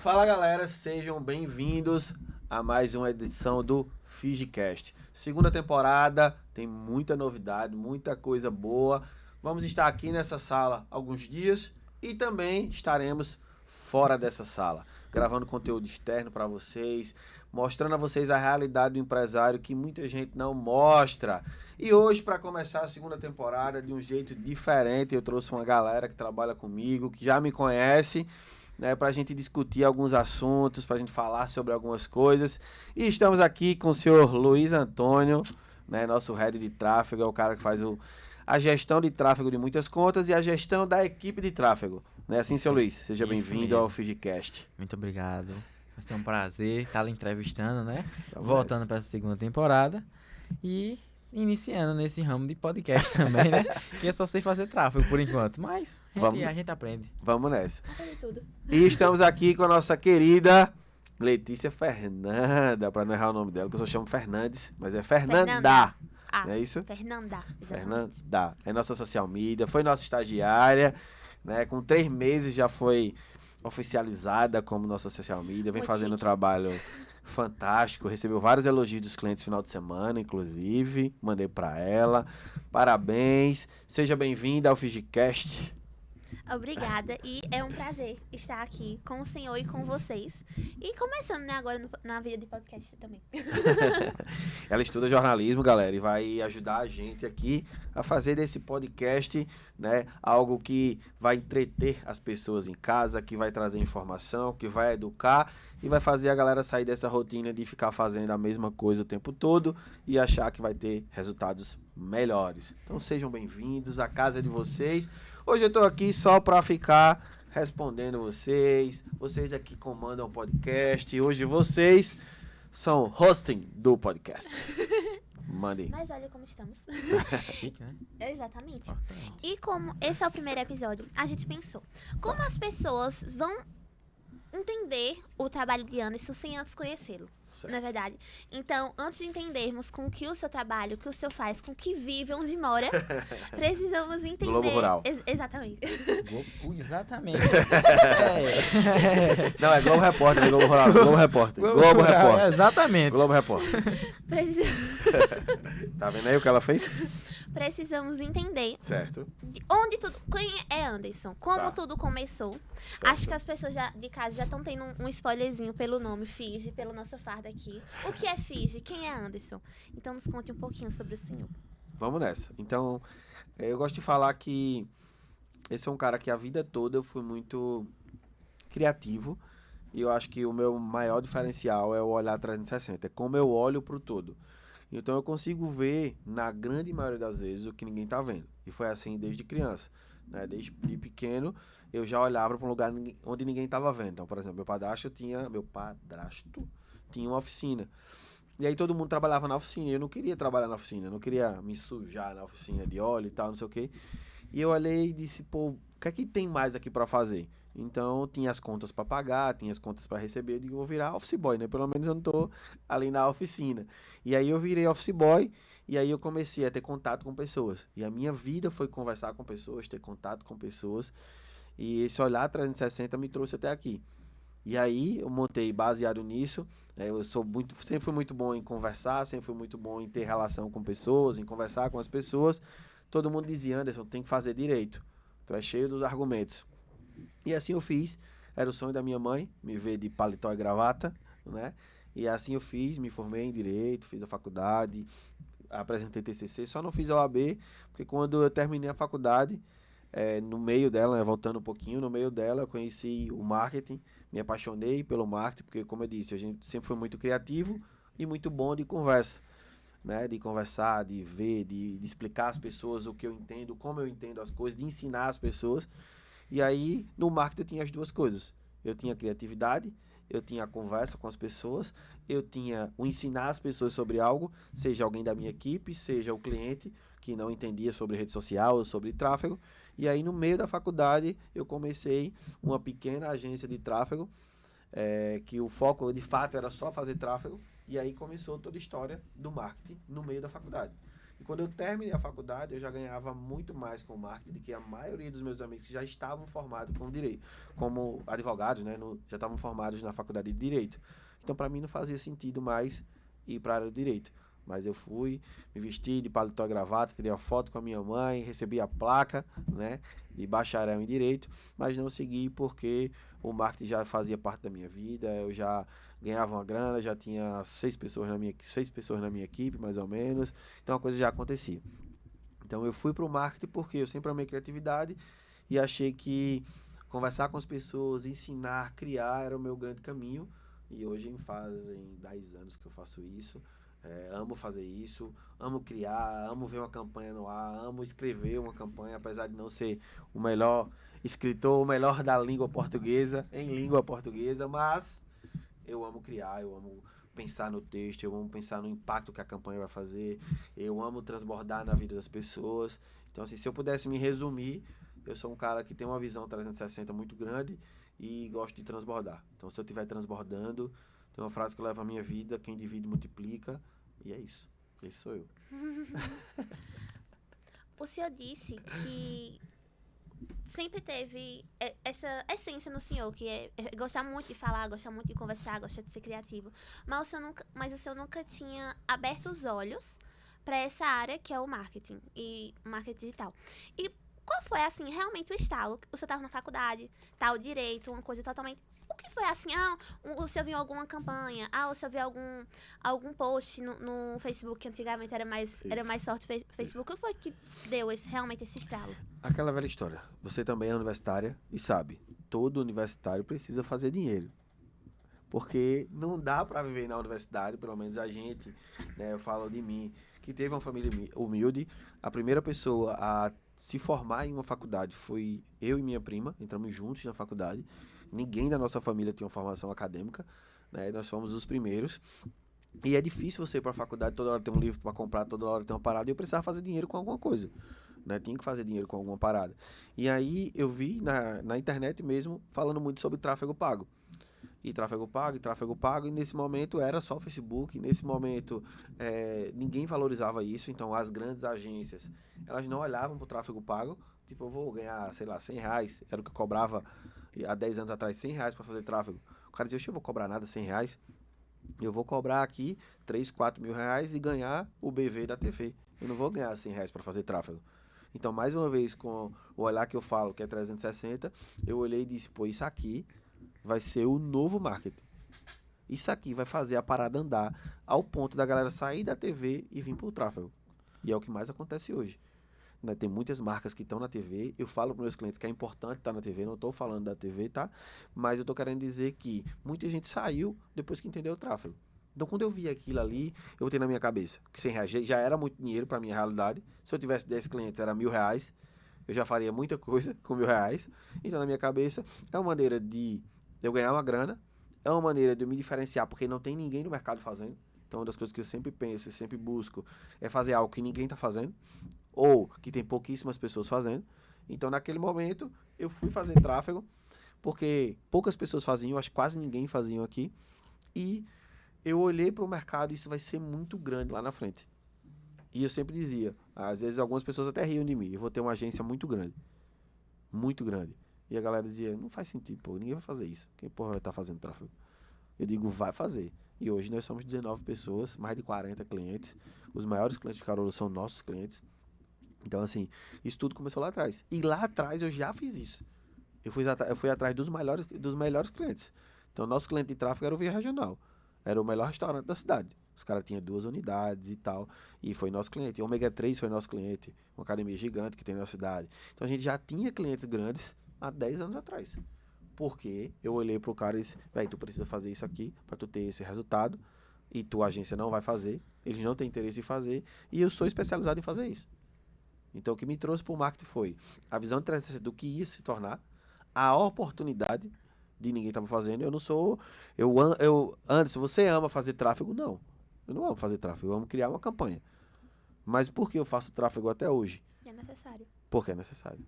Fala galera, sejam bem-vindos a mais uma edição do FigiCast. Segunda temporada, tem muita novidade, muita coisa boa. Vamos estar aqui nessa sala alguns dias e também estaremos fora dessa sala, gravando conteúdo externo para vocês, mostrando a vocês a realidade do empresário que muita gente não mostra. E hoje, para começar a segunda temporada de um jeito diferente, eu trouxe uma galera que trabalha comigo, que já me conhece, né, para a gente discutir alguns assuntos, para a gente falar sobre algumas coisas. E estamos aqui com o senhor Luiz Antônio, né, nosso head de tráfego, é o cara que faz a gestão de tráfego de muitas contas e a gestão da equipe de tráfego. Não é assim, seu Luiz? Seja bem-vindo ao FigiCast. Muito obrigado. Vai ser um prazer estar lhe entrevistando, né? Vamos Voltando para essa segunda temporada e iniciando nesse ramo de podcast também, né? Que eu só sei fazer tráfego por enquanto, mas a gente aprende. Vamos nessa. Aprende tudo. E estamos aqui com a nossa querida Letícia Fernanda, para não errar o nome dela, que eu só chamo Fernandes, mas é Fernanda. Não é isso? Fernanda, exatamente. Fernanda. É nossa social media, foi nossa estagiária, né? Com 3 meses já foi oficializada como nossa social media, vem fazendo um trabalho fantástico, recebeu vários elogios dos clientes no final de semana, inclusive, mandei para ela. Parabéns, seja bem-vinda ao FigiCast. Obrigada, e é um prazer estar aqui com o senhor e com vocês. E começando, né, agora na vida de podcast também. Ela estuda jornalismo, galera, e vai ajudar a gente aqui a fazer desse podcast, né, algo que vai entreter as pessoas em casa, que vai trazer informação, que vai educar e vai fazer a galera sair dessa rotina de ficar fazendo a mesma coisa o tempo todo e achar que vai ter resultados melhores. Então sejam bem-vindos, a casa é de vocês. Hoje eu tô aqui só para ficar respondendo vocês aqui comandam o podcast, hoje vocês são hosting do podcast. Mande. Mas olha como estamos. Chique, né? Exatamente. E como esse é o primeiro episódio, a gente pensou, como as pessoas vão entender o trabalho de Anderson sem antes conhecê-lo, na verdade. Então, antes de entendermos com que o seu trabalho, o que o senhor faz, com que vive, onde mora, precisamos entender... Globo Rural. Exatamente. Exatamente. Não, é Globo Repórter, é Globo Rural. Globo Repórter. Globo Repórter. Exatamente. Globo Repórter. Tá vendo aí o que ela fez? Precisamos entender Certo. de onde tudo... Quem é Anderson? Como Tá. tudo começou? Certo. Acho que as pessoas de casa já estão tendo um spoilerzinho pelo nome Figi, pela nossa farda aqui. O que é Figi? Quem é Anderson? Então nos conte um pouquinho sobre o senhor. Vamos nessa. Então, eu gosto de falar que esse é um cara que a vida toda eu fui muito criativo e eu acho que o meu maior diferencial é o olhar 360, é como eu olho pro todo. Então eu consigo ver, na grande maioria das vezes, o que ninguém tá vendo. E foi assim desde criança, né? Desde pequeno, eu já olhava para um lugar onde ninguém estava vendo. Então, por exemplo, meu padrasto tinha uma oficina. E aí todo mundo trabalhava na oficina. E eu não queria trabalhar na oficina, eu não queria me sujar na oficina de óleo e tal, não sei o quê. E eu olhei e disse, pô, o que é que tem mais aqui para fazer? Então, tinha as contas para pagar, tinha as contas para receber, eu digo, vou virar office boy, né? Pelo menos eu não tô ali na oficina. E aí eu virei office boy, e aí eu comecei a ter contato com pessoas. E a minha vida foi conversar com pessoas, ter contato com pessoas, e esse olhar 360 me trouxe até aqui. E aí eu montei baseado nisso, eu sempre fui muito bom em conversar, sempre fui muito bom em ter relação com pessoas, em conversar com as pessoas. Todo mundo dizia, Anderson, tem que fazer direito, tu é cheio dos argumentos. E assim eu fiz, era o sonho da minha mãe, me ver de paletó e gravata, né? E assim eu fiz, me formei em Direito, fiz a faculdade, apresentei TCC, só não fiz a OAB, porque quando eu terminei a faculdade, no meio dela, né, voltando um pouquinho, no meio dela eu conheci o marketing, me apaixonei pelo marketing, porque como eu disse, a gente sempre foi muito criativo e muito bom de conversa, né? De conversar, de ver, de explicar às pessoas o que eu entendo, como eu entendo as coisas, de ensinar as pessoas. E aí, no marketing eu tinha as duas coisas. Eu tinha a criatividade, eu tinha a conversa com as pessoas, eu tinha o ensinar as pessoas sobre algo, seja alguém da minha equipe, seja o cliente que não entendia sobre rede social ou sobre tráfego. E aí, no meio da faculdade, eu comecei uma pequena agência de tráfego, que o foco, de fato, era só fazer tráfego. E aí começou toda a história do marketing no meio da faculdade. E quando eu terminei a faculdade, eu já ganhava muito mais com marketing do que a maioria dos meus amigos que já estavam formados com direito, como advogados, né? Já estavam formados na faculdade de direito. Então, para mim, não fazia sentido mais ir para a área do direito. Mas eu fui, me vesti de paletó e gravata, tirei a foto com a minha mãe, recebi a placa, né, de bacharel em direito, mas não segui porque o marketing já fazia parte da minha vida, eu já ganhava uma grana, já tinha 6 pessoas na minha equipe, mais ou menos, então a coisa já acontecia. Então eu fui para o marketing porque eu sempre amei criatividade e achei que conversar com as pessoas, ensinar, criar era o meu grande caminho. E hoje fazem 10 anos que eu faço isso. Amo fazer isso, amo criar, amo ver uma campanha no ar, amo escrever uma campanha, apesar de não ser o melhor escritor, o melhor da língua portuguesa, em língua portuguesa, mas eu amo criar, eu amo pensar no texto, eu amo pensar no impacto que a campanha vai fazer, eu amo transbordar na vida das pessoas. Então, assim, se eu pudesse me resumir, eu sou um cara que tem uma visão 360 muito grande e gosto de transbordar. Então, se eu estiver transbordando, tem uma frase que leva a minha vida: quem divide multiplica. E é isso. Esse sou eu. O senhor disse que sempre teve essa essência no senhor, que é gostar muito de falar, gostar muito de conversar, gostar de ser criativo. Mas o senhor nunca tinha aberto os olhos para essa área que é o marketing e marketing digital. E qual foi, assim, realmente o estalo? O senhor estava na faculdade, tal direito, uma coisa totalmente... O que foi assim? O senhor viu alguma campanha? O senhor viu algum post no Facebook, que antigamente era mais sorte Facebook. O que foi que deu realmente esse estalo? Aquela velha história. Você também é universitária e sabe, todo universitário precisa fazer dinheiro. Porque não dá para viver na universidade, pelo menos a gente, né, eu falo de mim, que teve uma família humilde. A primeira pessoa a se formar em uma faculdade foi eu e minha prima, entramos juntos na faculdade. Ninguém da nossa família tinha uma formação acadêmica, né? Nós fomos os primeiros. E é difícil você ir para a faculdade, toda hora ter um livro para comprar, toda hora ter uma parada, e eu precisava fazer dinheiro com alguma coisa, né? Tinha que fazer dinheiro com alguma parada. E aí eu vi na internet mesmo, falando muito sobre tráfego pago. E tráfego pago, e nesse momento era só Facebook, nesse momento ninguém valorizava isso, então as grandes agências, elas não olhavam para o tráfego pago, tipo, eu vou ganhar, sei lá, R$100, era o que eu cobrava há 10 anos atrás, R$100 para fazer tráfego. O cara dizia, eu vou cobrar nada, R$100, eu vou cobrar aqui 3, 4 mil reais e ganhar o BV da TV, eu não vou ganhar R$100 para fazer tráfego. Então, mais uma vez, com o olhar que eu falo, que é 360, eu olhei e disse, pô, isso aqui vai ser o novo marketing. Isso aqui vai fazer a parada andar ao ponto da galera sair da TV e vir pro tráfego. E é o que mais acontece hoje. Né? Tem muitas marcas que estão na TV. Eu falo para meus clientes que é importante estar na TV. Não estou falando da TV, tá? Mas eu estou querendo dizer que muita gente saiu depois que entendeu o tráfego. Então, quando eu vi aquilo ali, eu botei na minha cabeça que R$100 já era muito dinheiro para minha realidade. Se eu tivesse 10 clientes, era R$1.000. Eu já faria muita coisa com R$1.000. Então, na minha cabeça, é uma maneira de eu ganhar uma grana, é uma maneira de eu me diferenciar, porque não tem ninguém no mercado fazendo. Então, uma das coisas que eu sempre penso e sempre busco é fazer algo que ninguém está fazendo, ou que tem pouquíssimas pessoas fazendo. Então, naquele momento, eu fui fazer tráfego, porque poucas pessoas faziam, acho que quase ninguém fazia aqui, e eu olhei para o mercado e isso vai ser muito grande lá na frente. E eu sempre dizia, às vezes algumas pessoas até riam de mim, eu vou ter uma agência muito grande. Muito grande. E a galera dizia, não faz sentido, pô, ninguém vai fazer isso. Quem porra vai estar fazendo tráfego? Eu digo, vai fazer. E hoje nós somos 19 pessoas, mais de 40 clientes. Os maiores clientes de Carolo são nossos clientes. Então, assim, isso tudo começou lá atrás. E lá atrás eu já fiz isso. Eu fui atrás dos melhores clientes. Então, nosso cliente de tráfego era o Via Regional. Era o melhor restaurante da cidade. Os caras tinham 2 unidades e tal. E foi nosso cliente. E Ômega 3 foi nosso cliente. Uma academia gigante que tem na cidade. Então, a gente já tinha clientes grandes há 10 anos atrás. Porque eu olhei pro cara e disse, velho, tu precisa fazer isso aqui para tu ter esse resultado. E tua agência não vai fazer. Eles não têm interesse em fazer. E eu sou especializado em fazer isso. Então, o que me trouxe pro marketing foi a visão de 360 do que ia se tornar, a oportunidade de ninguém estava fazendo. Eu não sou... Anderson, você ama fazer tráfego? Não. Eu não amo fazer tráfego. Eu amo criar uma campanha. Mas por que eu faço tráfego até hoje? É necessário. Porque é necessário.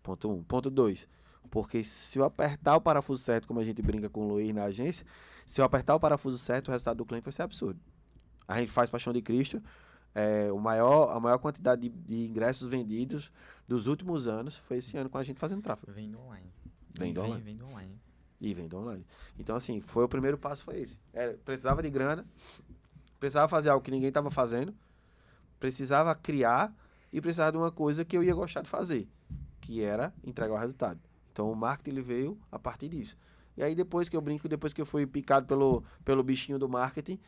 Ponto 1. Ponto 2. Porque se eu apertar o parafuso certo, como a gente brinca com o Luiz na agência, se eu apertar o parafuso certo, o resultado do cliente vai ser absurdo. A gente faz Paixão de Cristo, a maior quantidade de ingressos vendidos dos últimos anos foi esse ano com a gente fazendo tráfego. Vendo online. Vendo online. Vendo online. E vendo online. Então, assim, o primeiro passo foi esse. Precisava de grana, precisava fazer algo que ninguém estava fazendo, precisava criar e precisava de uma coisa que eu ia gostar de fazer, que era entregar o resultado. Então, o marketing ele veio a partir disso. E aí, depois que eu fui picado pelo bichinho do marketing,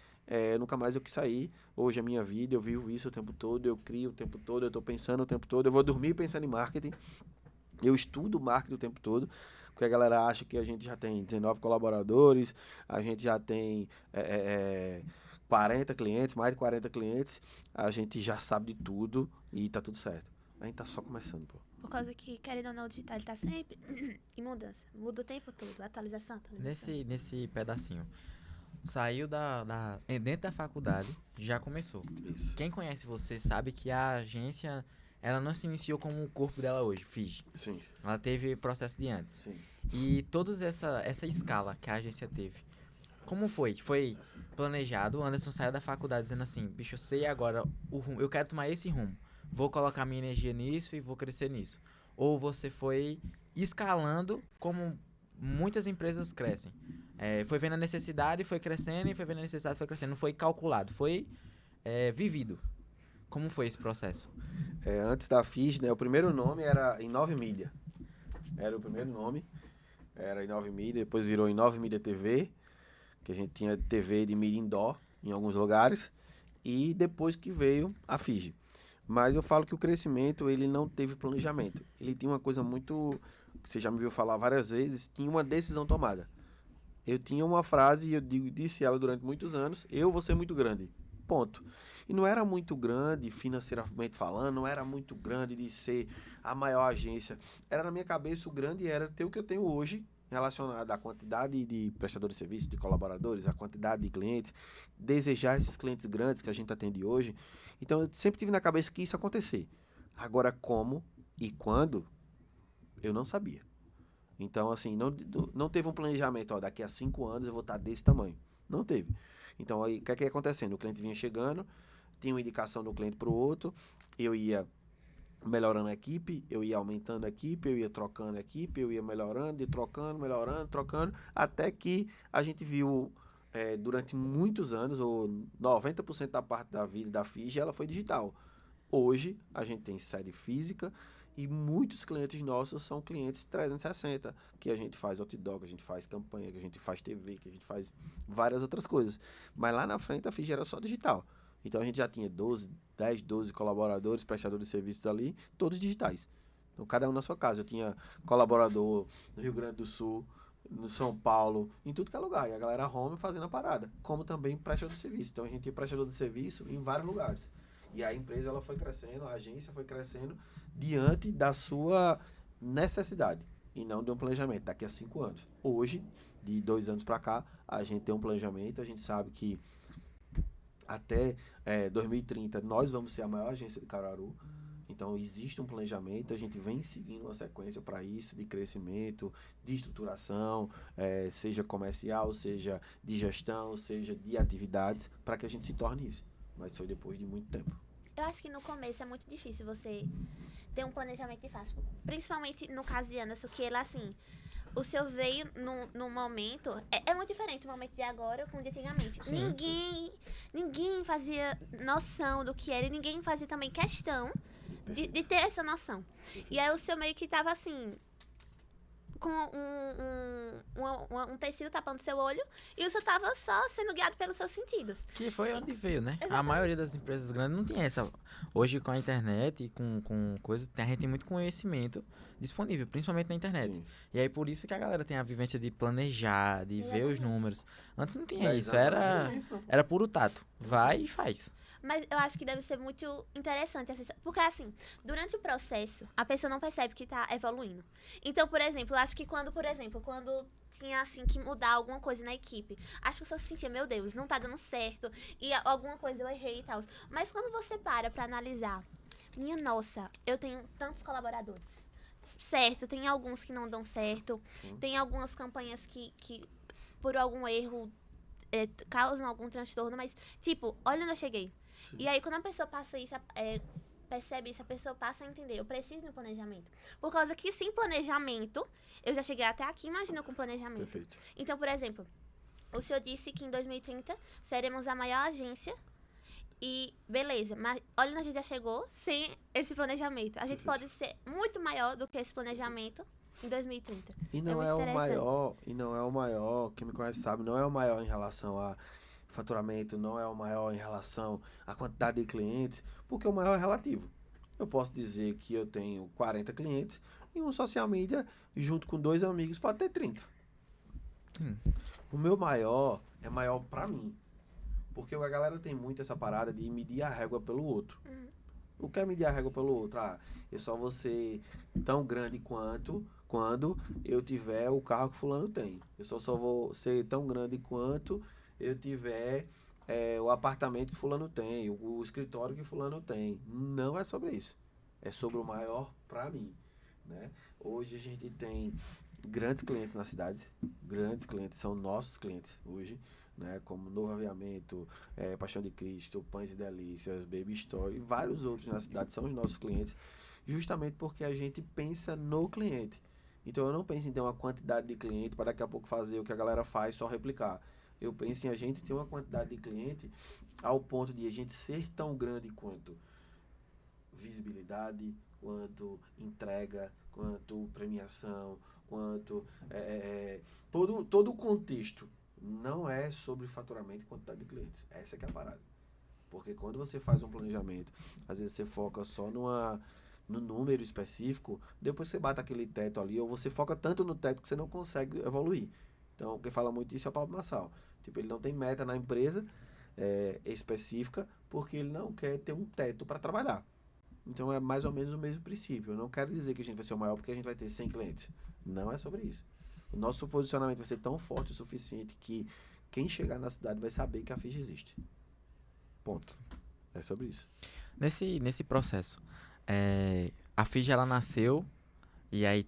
nunca mais eu quis sair. Hoje, a minha vida, eu vivo isso o tempo todo, eu crio o tempo todo, eu estou pensando o tempo todo, eu vou dormir pensando em marketing, eu estudo marketing o tempo todo, porque a galera acha que a gente já tem 19 colaboradores, a gente já tem 40 clientes, mais de 40 clientes, a gente já sabe de tudo e tá tudo certo. A gente tá só começando, pô. Por causa que, querendo ou não, o digital tá sempre em mudança. Muda o tempo todo, atualização. Nesse pedacinho, saiu dentro da faculdade, já começou. Isso. Quem conhece você sabe que a agência, ela não se iniciou como o corpo dela hoje, Fiji. Sim. Ela teve processo de antes. Sim. E toda essa escala que a agência teve, como foi? Foi planejado? O Anderson saiu da faculdade dizendo assim, bicho, eu sei agora o rumo, eu quero tomar esse rumo. Vou colocar minha energia nisso e vou crescer nisso. Ou você foi escalando como muitas empresas crescem. Foi vendo a necessidade, foi crescendo, e foi vendo a necessidade, foi crescendo. Não foi calculado, foi vivido. Como foi esse processo? Antes da FIS, né, o primeiro nome era Inove Mídia. Era o primeiro nome. Era Inove Mídia, depois virou Inove Mídia TV, que a gente tinha TV de mídia indoor em alguns lugares. E depois que veio a FIS. Mas eu falo que o crescimento, ele não teve planejamento. Ele tinha uma coisa muito, que você já me viu falar várias vezes, tinha uma decisão tomada. Eu tinha uma frase, e eu disse ela durante muitos anos, eu vou ser muito grande. Ponto. E não era muito grande, financeiramente falando, não era muito grande de ser a maior agência. Era na minha cabeça, o grande era ter o que eu tenho hoje, relacionado à quantidade de prestadores de serviço, de colaboradores, à quantidade de clientes, desejar esses clientes grandes que a gente atende hoje. Então, eu sempre tive na cabeça que isso ia acontecer. Agora, como e quando, eu não sabia. Então, assim, não teve um planejamento, daqui a 5 anos eu vou estar desse tamanho. Não teve. Então, aí, o que ia acontecendo? O cliente vinha chegando, tinha uma indicação do cliente para o outro, eu ia melhorando a equipe, eu ia aumentando a equipe, eu ia trocando a equipe, eu ia melhorando e trocando, melhorando, trocando, até que a gente viu durante muitos anos, ou 90% da parte da vida da Fiji, ela foi digital. Hoje, a gente tem sede física e muitos clientes nossos são clientes 360, que a gente faz outdoor, que a gente faz campanha, que a gente faz TV, que a gente faz várias outras coisas. Mas lá na frente, a Fiji era só digital. Então, a gente já tinha 10, 12 colaboradores, prestadores de serviços ali, todos digitais. Então, cada um na sua casa. Eu tinha colaborador no Rio Grande do Sul, no São Paulo, em tudo que é lugar. E a galera home fazendo a parada. Como também prestador de serviço. Então, a gente tinha prestador de serviço em vários lugares. E a empresa ela foi crescendo, a agência foi crescendo diante da sua necessidade. E não de um planejamento. Daqui a 5 anos. Hoje, de 2 anos para cá, a gente tem um planejamento. A gente sabe que até 2030 nós vamos ser a maior agência de Caruaru. Então existe um planejamento, a gente vem seguindo uma sequência para isso, de crescimento, de estruturação, seja comercial, seja de gestão, seja de atividades, para que a gente se torne isso. Mas foi depois de muito tempo. Eu acho que no começo é muito difícil você ter um planejamento de fácil. Principalmente no caso de Anderson, que ele assim, o senhor veio num momento... É muito diferente o momento de agora com o de antigamente. Sim. Ninguém fazia noção do que era e ninguém fazia também questão de ter essa noção. E aí o senhor meio que tava assim, com um tecido tapando seu olho e o senhor tava só sendo guiado pelos seus sentidos. Que foi onde veio, né? Exatamente. A maioria das empresas grandes não tem essa. Hoje, com a internet e com coisas, a gente tem muito conhecimento disponível, principalmente na internet. Sim. E aí, por isso que a galera tem a vivência de planejar, de ver os Exatamente. números. Antes não tinha 10 isso, anos não tinha isso, não. era puro tato. Vai e faz. Mas eu acho que deve ser muito interessante, porque assim, durante o processo, a pessoa não percebe que tá evoluindo. Então, por exemplo, eu acho que quando tinha assim que mudar alguma coisa na equipe, as pessoas se sentiam, meu Deus, não tá dando certo, e alguma coisa eu errei e tal. Mas quando você para analisar, minha nossa, eu tenho tantos colaboradores. Certo, tem alguns que não dão certo, Sim. tem algumas campanhas que por algum erro causam algum transtorno, mas, tipo, olha onde eu cheguei. Sim. E aí, quando a pessoa passa isso, percebe isso, a pessoa passa a entender, eu preciso de um planejamento. Por causa que sem planejamento, eu já cheguei até aqui, imagina com planejamento. Perfeito. Então, por exemplo, o senhor disse que em 2030 seremos a maior agência e beleza, mas olha onde a gente já chegou sem esse planejamento. A gente Perfeito. pode ser muito maior do que esse planejamento em 2030. E não muito é o interessante. maior, quem me conhece sabe, não é o maior em relação a faturamento, não é o maior em relação à quantidade de clientes, porque o maior é relativo. Eu posso dizer que eu tenho 40 clientes e um social media, junto com 2 amigos, pode ter 30. O meu maior é maior pra mim. Porque a galera tem muito essa parada de medir a régua pelo outro. O que é medir a régua pelo outro? Eu só vou ser tão grande quando eu tiver o carro que fulano tem. Eu só vou ser tão grande quanto eu tiver o apartamento que fulano tem, o escritório que fulano tem. Não é sobre isso. É sobre o maior pra mim, né? Hoje a gente tem grandes clientes na cidade. Grandes clientes, são nossos clientes hoje, né? Como Novo Aviamento, Paixão de Cristo, Pães e Delícias, Baby Store e vários outros na cidade são os nossos clientes, justamente porque a gente pensa no cliente. Então eu não penso em ter uma quantidade de cliente para daqui a pouco fazer o que a galera faz, só replicar. Eu penso em a gente ter uma quantidade de cliente ao ponto de a gente ser tão grande quanto visibilidade, quanto entrega, quanto premiação, quanto todo o contexto. Não é sobre faturamento e quantidade de clientes. Essa que é a parada. Porque quando você faz um planejamento, às vezes você foca só no número específico, depois você bate aquele teto ali, ou você foca tanto no teto que você não consegue evoluir. Então, quem fala muito isso é o Pablo Marçal. Tipo, ele não tem meta na empresa específica, porque ele não quer ter um teto para trabalhar. Então, é mais ou menos o mesmo princípio. Eu não quero dizer que a gente vai ser o maior porque a gente vai ter 100 clientes. Não é sobre isso. O nosso posicionamento vai ser tão forte o suficiente que quem chegar na cidade vai saber que a Fiji existe. Ponto. É sobre isso. Nesse processo, a Fiji ela nasceu e aí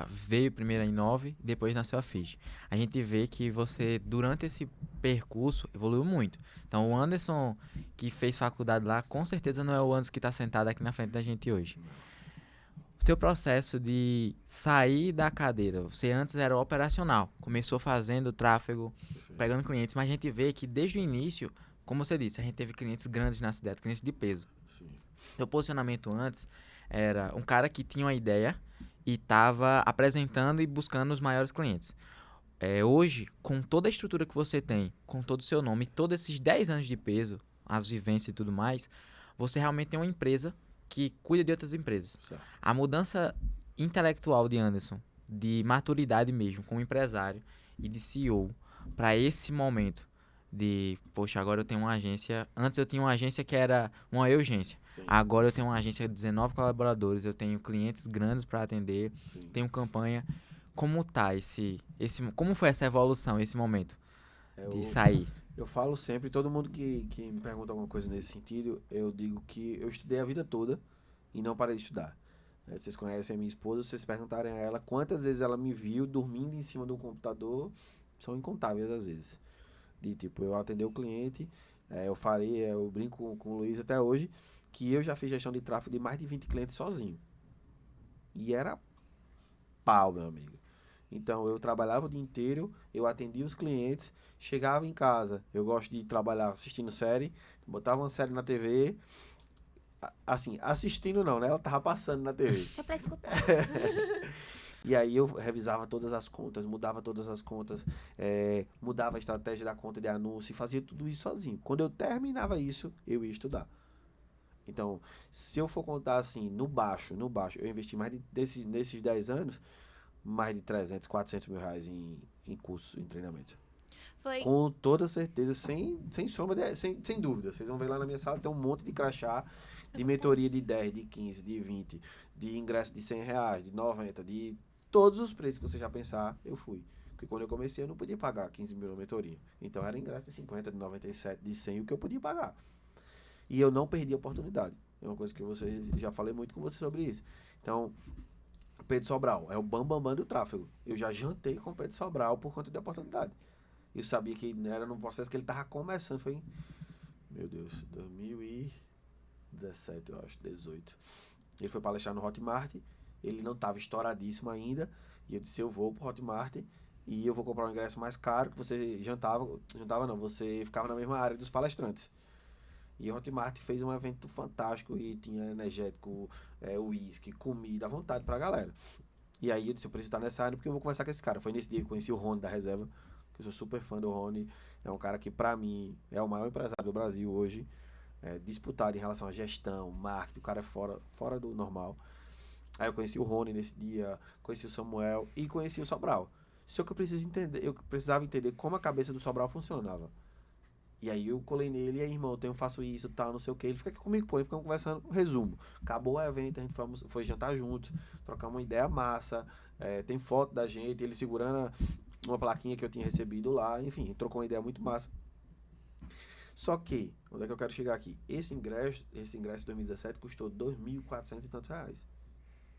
veio primeiro a Inove, depois nasceu a Fiji. A gente vê que você, durante esse percurso, evoluiu muito. Então, o Anderson que fez faculdade lá, com certeza não é o Anderson que está sentado aqui na frente da gente hoje. O seu processo de sair da cadeira, você antes era operacional, começou fazendo tráfego, pegando clientes, mas a gente vê que desde o início, como você disse, a gente teve clientes grandes na cidade, clientes de peso. Sim. Seu posicionamento antes era um cara que tinha uma ideia e estava apresentando e buscando os maiores clientes. Hoje, com toda a estrutura que você tem, com todo o seu nome, todos esses 10 anos de peso, as vivências e tudo mais, você realmente tem uma empresa que cuida de outras empresas. Certo. A mudança intelectual de Anderson, de maturidade mesmo, como empresário e de CEO, para esse momento de, poxa, agora eu tenho uma agência. Antes eu tinha uma agência que era uma urgência. Sim. Agora eu tenho uma agência de 19 colaboradores, eu tenho clientes grandes para atender, Sim. tenho campanha. Como tá como foi essa evolução, esse momento de sair? Eu falo sempre, todo mundo que me pergunta alguma coisa nesse sentido, eu digo que eu estudei a vida toda e não parei de estudar. Vocês conhecem a minha esposa, se vocês perguntarem a ela quantas vezes ela me viu dormindo em cima do computador, são incontáveis às vezes. De tipo, eu atender o cliente, eu brinco com o Luiz até hoje, que eu já fiz gestão de tráfego de mais de 20 clientes sozinho. E era pau, meu amigo. Então, eu trabalhava o dia inteiro, eu atendia os clientes, chegava em casa, eu gosto de trabalhar assistindo série, botava uma série na TV, assim, assistindo não, né? Ela tava passando na TV. Só pra escutar. E aí eu revisava todas as contas, mudava todas as contas, mudava a estratégia da conta de anúncio e fazia tudo isso sozinho. Quando eu terminava isso, eu ia estudar. Então, se eu for contar assim, no baixo, eu investi nesses 10 anos, mais de 300, 400 mil reais em curso, em treinamento. Foi. Com toda certeza, sem sombra, sem dúvida. Vocês vão ver lá na minha sala, tem um monte de crachá, de mentoria de 10, de 15, de 20, de ingresso de 100 reais, de 90, de todos os preços que você já pensar, eu fui. Porque quando eu comecei, eu não podia pagar 15 mil na mentoria. Então, era ingresso de 50, de 97, de 100, o que eu podia pagar. E eu não perdi a oportunidade. É uma coisa que já falei muito com você sobre isso. Então, Pedro Sobral é o bambambam do tráfego. Eu já jantei com o Pedro Sobral por conta da oportunidade. Eu sabia que era num processo que ele estava começando, foi em meu Deus, 2017, eu acho, 18. Ele foi palestrar no Hotmart, ele não estava estouradíssimo ainda, e eu disse, eu vou pro Hotmart e eu vou comprar um ingresso mais caro, que você jantava não, você ficava na mesma área dos palestrantes. E o Hotmart fez um evento fantástico e tinha energético, uísque, comida à vontade pra galera. E aí eu disse, eu preciso estar nessa área porque eu vou conversar com esse cara. Foi nesse dia que eu conheci o Rony da Reserva, que eu sou super fã do Rony. É um cara que pra mim é o maior empresário do Brasil hoje. Disputado em relação à gestão, marketing, o cara é fora do normal. Aí eu conheci o Rony nesse dia, conheci o Samuel e conheci o Sobral. Só que eu precisava entender como a cabeça do Sobral funcionava. E aí eu colei nele, e aí, irmão, eu faço isso, tal, não sei o que. Ele fica aqui comigo, pô, e ficamos conversando. Resumo, acabou o evento, a gente foi jantar juntos, trocar uma ideia massa, tem foto da gente, ele segurando uma plaquinha que eu tinha recebido lá, enfim, trocou uma ideia muito massa. Só que, onde é que eu quero chegar aqui? Esse ingresso de 2017 custou 2.400 e tantos reais.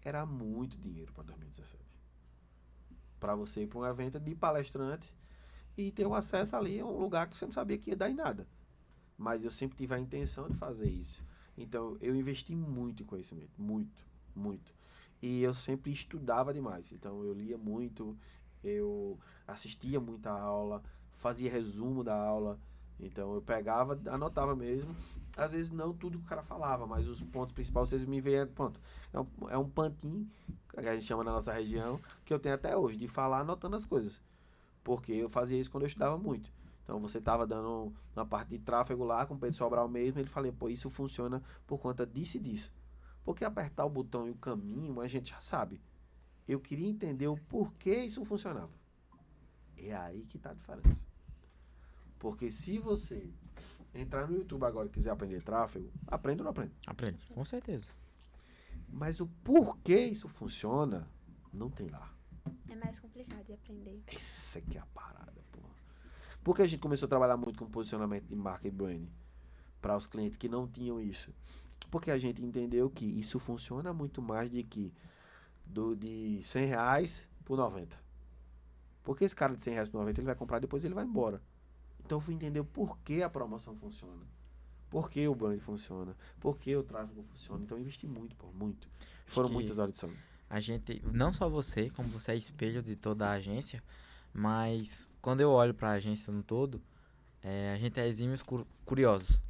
Era muito dinheiro para 2017. Para você ir para um evento de palestrante e ter um acesso ali a um lugar que você não sabia que ia dar em nada. Mas eu sempre tive a intenção de fazer isso. Então, eu investi muito em conhecimento. Muito, muito. E eu sempre estudava demais. Então, eu lia muito, eu assistia muita aula, fazia resumo da aula. Então, eu pegava, anotava mesmo. Às vezes, não tudo que o cara falava, mas os pontos principais, vocês me veem, pronto. É um pantinho, que a gente chama na nossa região, que eu tenho até hoje, de falar anotando as coisas. Porque eu fazia isso quando eu estudava muito. Então, você estava dando uma parte de tráfego lá com o Pedro Sobral mesmo, ele falei, pô, isso funciona por conta disso e disso. Porque apertar o botão e o caminho, a gente já sabe. Eu queria entender o porquê isso funcionava. É aí que está a diferença. Porque se você entrar no YouTube agora e quiser aprender tráfego, aprende ou não aprende? Aprende, com certeza. Mas o porquê isso funciona, não tem lá. É mais complicado de aprender. Essa que é a parada, pô. Porque a gente começou a trabalhar muito com posicionamento de marca e branding para os clientes que não tinham isso. Porque a gente entendeu que isso funciona muito mais de de 100 reais por 90. Porque esse cara de 100 reais por 90 ele vai comprar depois ele vai embora. Então eu fui entender o porquê a promoção funciona. Por que o brand funciona. Por que o tráfego funciona. Então eu investi muito, pô, muito. Foram muitas horas de sono. A gente, não só você, como você é espelho de toda a agência, mas quando eu olho para a agência no todo, a gente é exímios curiosos.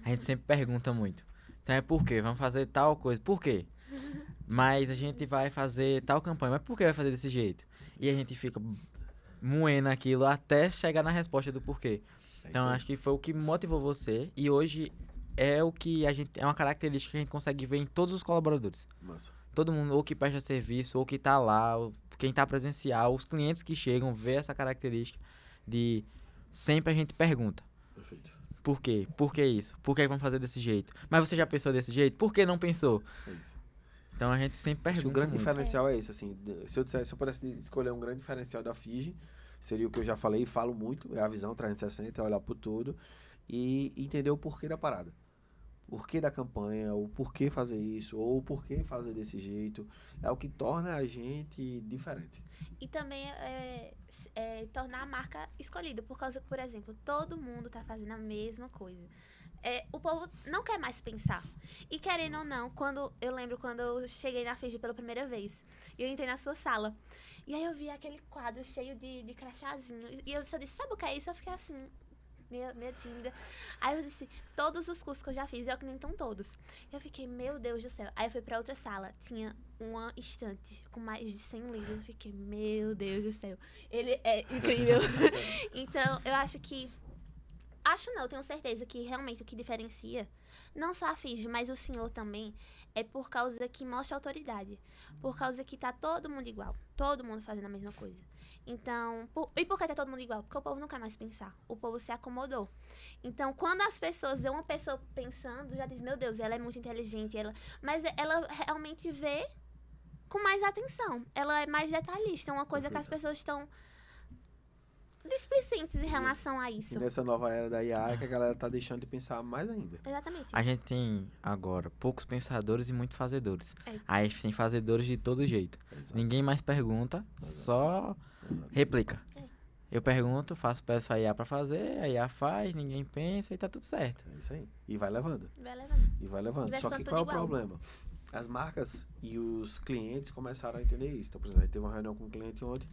A gente sempre pergunta muito. Então por quê? Vamos fazer tal coisa. Por quê? Mas a gente vai fazer tal campanha. Mas por que vai fazer desse jeito? E a gente fica moendo aquilo até chegar na resposta do porquê. Então acho que foi o que motivou você. E hoje é o que a gente. É uma característica que a gente consegue ver em todos os colaboradores. Nossa. Todo mundo, ou que presta serviço, ou que tá lá, ou quem tá presencial, os clientes que chegam, vê essa característica de sempre a gente pergunta. Perfeito. Por quê? Por que isso? Por que vamos fazer desse jeito? Mas você já pensou desse jeito? Por que não pensou? É isso. Então a gente sempre pergunta. O grande muito. diferencial é esse, assim. Se eu pudesse escolher um grande diferencial da Fiji, seria o que eu já falei e falo muito, é a visão 360, é olhar pro todo e entender o porquê da parada. O porquê da campanha, o porquê fazer isso, ou o porquê fazer desse jeito, é o que torna a gente diferente. E também tornar a marca escolhida, por causa que, por exemplo, todo mundo tá fazendo a mesma coisa. O povo não quer mais pensar. E querendo ou não, eu lembro quando eu cheguei na Fiji pela primeira vez, e eu entrei na sua sala, e aí eu vi aquele quadro cheio de crachazinho, e eu só disse, sabe o que é isso? Eu fiquei assim, meio tímida. Aí eu disse, todos os cursos que eu já fiz, que nem estão todos. Eu fiquei, meu Deus do céu. Aí eu fui pra outra sala, tinha uma estante com mais de 100 livros. Eu fiquei, meu Deus do céu. Ele é incrível. Então, eu acho que... eu tenho certeza que realmente o que diferencia, não só a Fiji, mas o senhor também, é por causa que mostra autoridade. Por causa que tá todo mundo igual. Todo mundo fazendo a mesma coisa. Então, e por que tá todo mundo igual? Porque o povo não quer mais pensar. O povo se acomodou. Então, quando as pessoas vê uma pessoa pensando, já diz, meu Deus, ela é muito inteligente. Mas ela realmente vê com mais atenção. Ela é mais detalhista. É uma coisa que as pessoas estão displicentes em relação a isso. E nessa nova era da IA é que a galera tá deixando de pensar mais ainda. Exatamente. A gente tem agora poucos pensadores e muitos fazedores. É. Aí a gente tem fazedores de todo jeito. Exato. Ninguém mais pergunta, Exato. só Exato. replica. Eu pergunto, peço a IA pra fazer, a IA faz, ninguém pensa e tá tudo certo. É isso aí. E vai levando. Vai levando. E vai levando. E vai Só que ficando qual é o tudo igual. problema? As marcas e os clientes começaram a entender isso. Então, por exemplo, a gente teve uma reunião com um cliente ontem,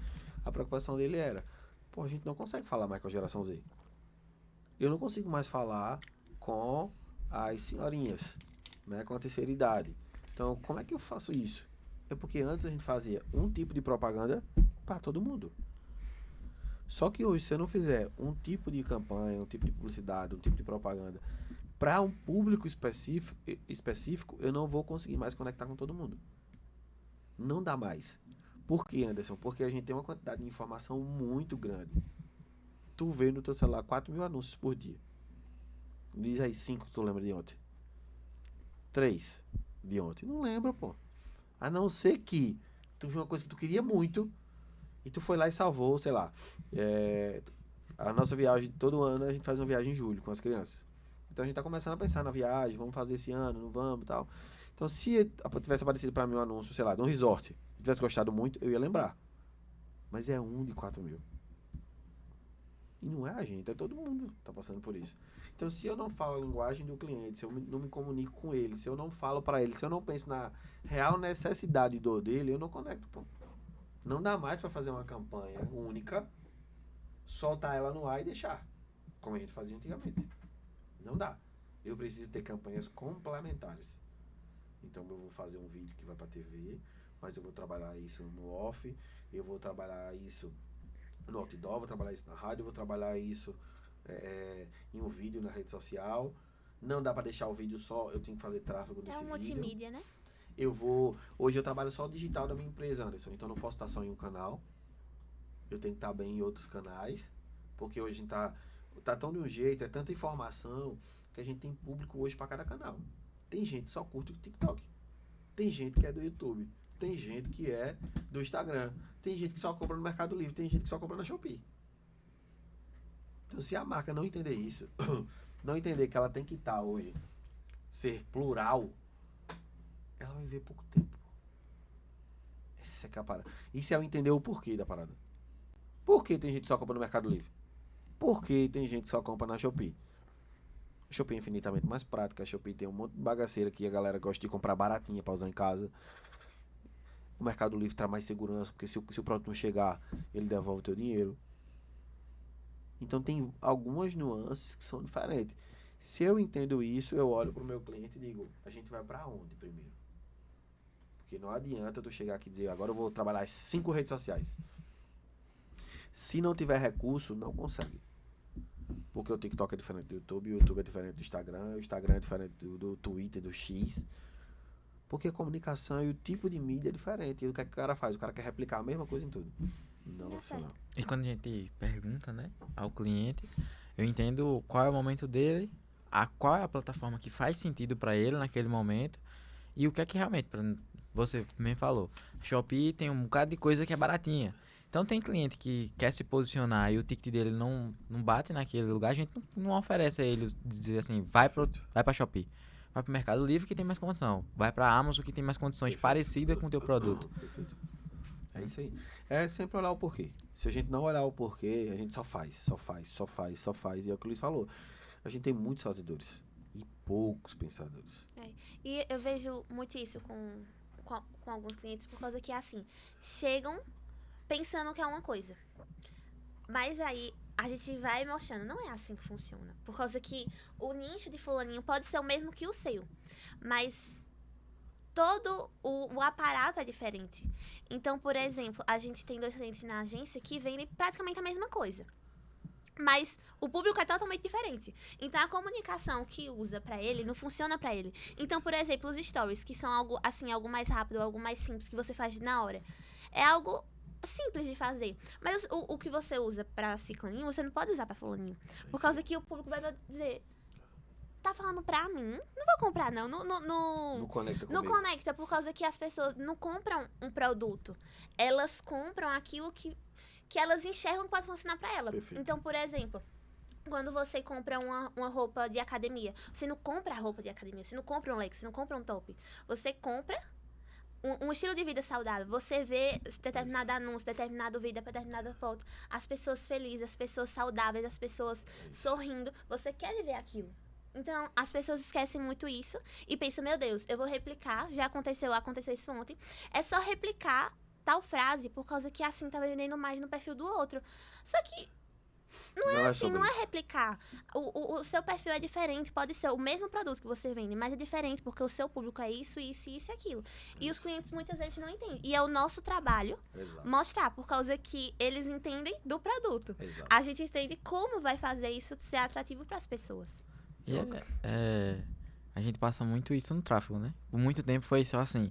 a preocupação dele era, pô, a gente não consegue falar mais com a geração Z. Eu não consigo mais falar com as senhorinhas, né, com a terceira idade. Então, como é que eu faço isso? É porque antes a gente fazia um tipo de propaganda para todo mundo. Só que hoje, se eu não fizer um tipo de campanha, um tipo de publicidade, um tipo de propaganda para um público específico, eu não vou conseguir mais conectar com todo mundo. Não dá mais. Por quê, Anderson? Porque a gente tem uma quantidade de informação muito grande. Tu vê no teu celular 4.000 anúncios por dia. Diz aí 5 que tu lembra de ontem. 3 de ontem. Não lembra, pô. A não ser que tu viu uma coisa que tu queria muito e tu foi lá e salvou, sei lá. A nossa viagem, todo ano a gente faz uma viagem em julho com as crianças. Então a gente tá começando a pensar na viagem, vamos fazer esse ano, não vamos e tal. Então se tivesse aparecido pra mim um anúncio, sei lá, de um resort, eu tivesse gostado muito, eu ia lembrar. Mas é um de 4.000. E não é a gente, é todo mundo que tá passando por isso. Então, se eu não falo a linguagem do cliente, se eu não me comunico com ele, se eu não falo para ele, se eu não penso na real necessidade e dor dele, eu não conecto, pô. Não dá mais para fazer uma campanha única, soltar ela no ar e deixar, como a gente fazia antigamente. Não dá. Eu preciso ter campanhas complementares. Então, eu vou fazer um vídeo que vai para TV, mas eu vou trabalhar isso no off, eu vou trabalhar isso no outdoor, vou trabalhar isso na rádio, vou trabalhar isso em um vídeo na rede social. Não dá para deixar o vídeo só, eu tenho que fazer tráfego desse vídeo. É um multimídia, né? Hoje eu trabalho só o digital da minha empresa, Anderson, então eu não posso estar só em um canal. Eu tenho que estar bem em outros canais, porque hoje a gente tá tão de um jeito, é tanta informação, que a gente tem público hoje para cada canal. Tem gente que só curte o TikTok. Tem gente que é do YouTube. Tem gente que é do Instagram. Tem gente que só compra no Mercado Livre. Tem gente que só compra na Shopee. Então, se a marca não entender isso, não entender que ela tem que estar hoje, ser plural, ela vai viver pouco tempo. Essa é que é a parada. Isso é eu entender o porquê da parada. Por que tem gente que só compra no Mercado Livre? Por que tem gente que só compra na Shopee? A Shopee é infinitamente mais prática. A Shopee tem um monte de bagaceira que a galera gosta de comprar baratinha para usar em casa. O Mercado Livre traz mais segurança, porque se o produto não chegar, ele devolve o teu dinheiro. Então tem algumas nuances que são diferentes. Se eu entendo isso, eu olho para o meu cliente e digo, a gente vai para onde primeiro? Porque não adianta tu chegar aqui e dizer, agora eu vou trabalhar as 5 redes sociais. Se não tiver recurso, não consegue. Porque o TikTok é diferente do YouTube, o YouTube é diferente do Instagram, o Instagram é diferente do Twitter, do X. Porque a comunicação e o tipo de mídia é diferente. E o que o cara faz? O cara quer replicar a mesma coisa em tudo. Não Dá funciona. certo. E quando a gente pergunta, né, ao cliente, eu entendo qual é o momento dele, qual é a plataforma que faz sentido para ele naquele momento e o que é que realmente, você mesmo falou, Shopee tem um bocado de coisa que é baratinha. Então tem cliente que quer se posicionar e o ticket dele não bate naquele lugar, a gente não oferece a ele dizer assim, vai pra Shopee. Vai pro Mercado Livre que tem mais condição. Vai pra Amazon que tem mais condições parecidas com o teu produto. Perfeito. É isso aí. É sempre olhar o porquê. Se a gente não olhar o porquê, a gente só faz. E é o que o Luiz falou. A gente tem muitos fazedores e poucos pensadores. E eu vejo muito isso com alguns clientes, por causa que, assim, chegam pensando que é uma coisa. Mas aí a gente vai mostrando, não é assim que funciona. Por causa que o nicho de fulaninho pode ser o mesmo que o seu. Mas todo o aparato é diferente. Então, por exemplo, a gente tem 2 clientes na agência que vendem praticamente a mesma coisa. Mas o público é totalmente diferente. Então, a comunicação que usa pra ele não funciona pra ele. Então, por exemplo, os stories, que são algo assim, algo mais rápido, algo mais simples, que você faz na hora. É algo simples de fazer. Mas o que você usa pra ciclaninho, você não pode usar pra fulaninho. Por causa que o público vai dizer, tá falando pra mim? Não vou comprar, não. Não conecta Não comigo. conecta, por causa que as pessoas não compram um produto. Elas compram aquilo que elas enxergam que pode funcionar pra ela. Perfeito. Então, por exemplo, quando você compra uma roupa de academia, você não compra a roupa de academia, você não compra um leque, você não compra um top. Você compra um estilo de vida saudável. Você vê determinado anúncio, determinado vídeo, determinada foto, as pessoas felizes, as pessoas saudáveis, as pessoas sorrindo. Você quer viver aquilo. Então, as pessoas esquecem muito isso e pensam, meu Deus, eu vou replicar, já aconteceu isso ontem. É só replicar tal frase por causa que assim tá vendendo mais no perfil do outro. Só que não é assim, não é replicar. O seu perfil é diferente, pode ser o mesmo produto que você vende, mas é diferente porque o seu público é isso, isso, isso e aquilo. E os clientes muitas vezes não entendem. E é o nosso trabalho mostrar, por causa que eles entendem do produto. Exato. A gente entende como vai fazer isso ser atrativo para as pessoas. E a gente passa muito isso no tráfego, né? Por muito tempo foi só assim,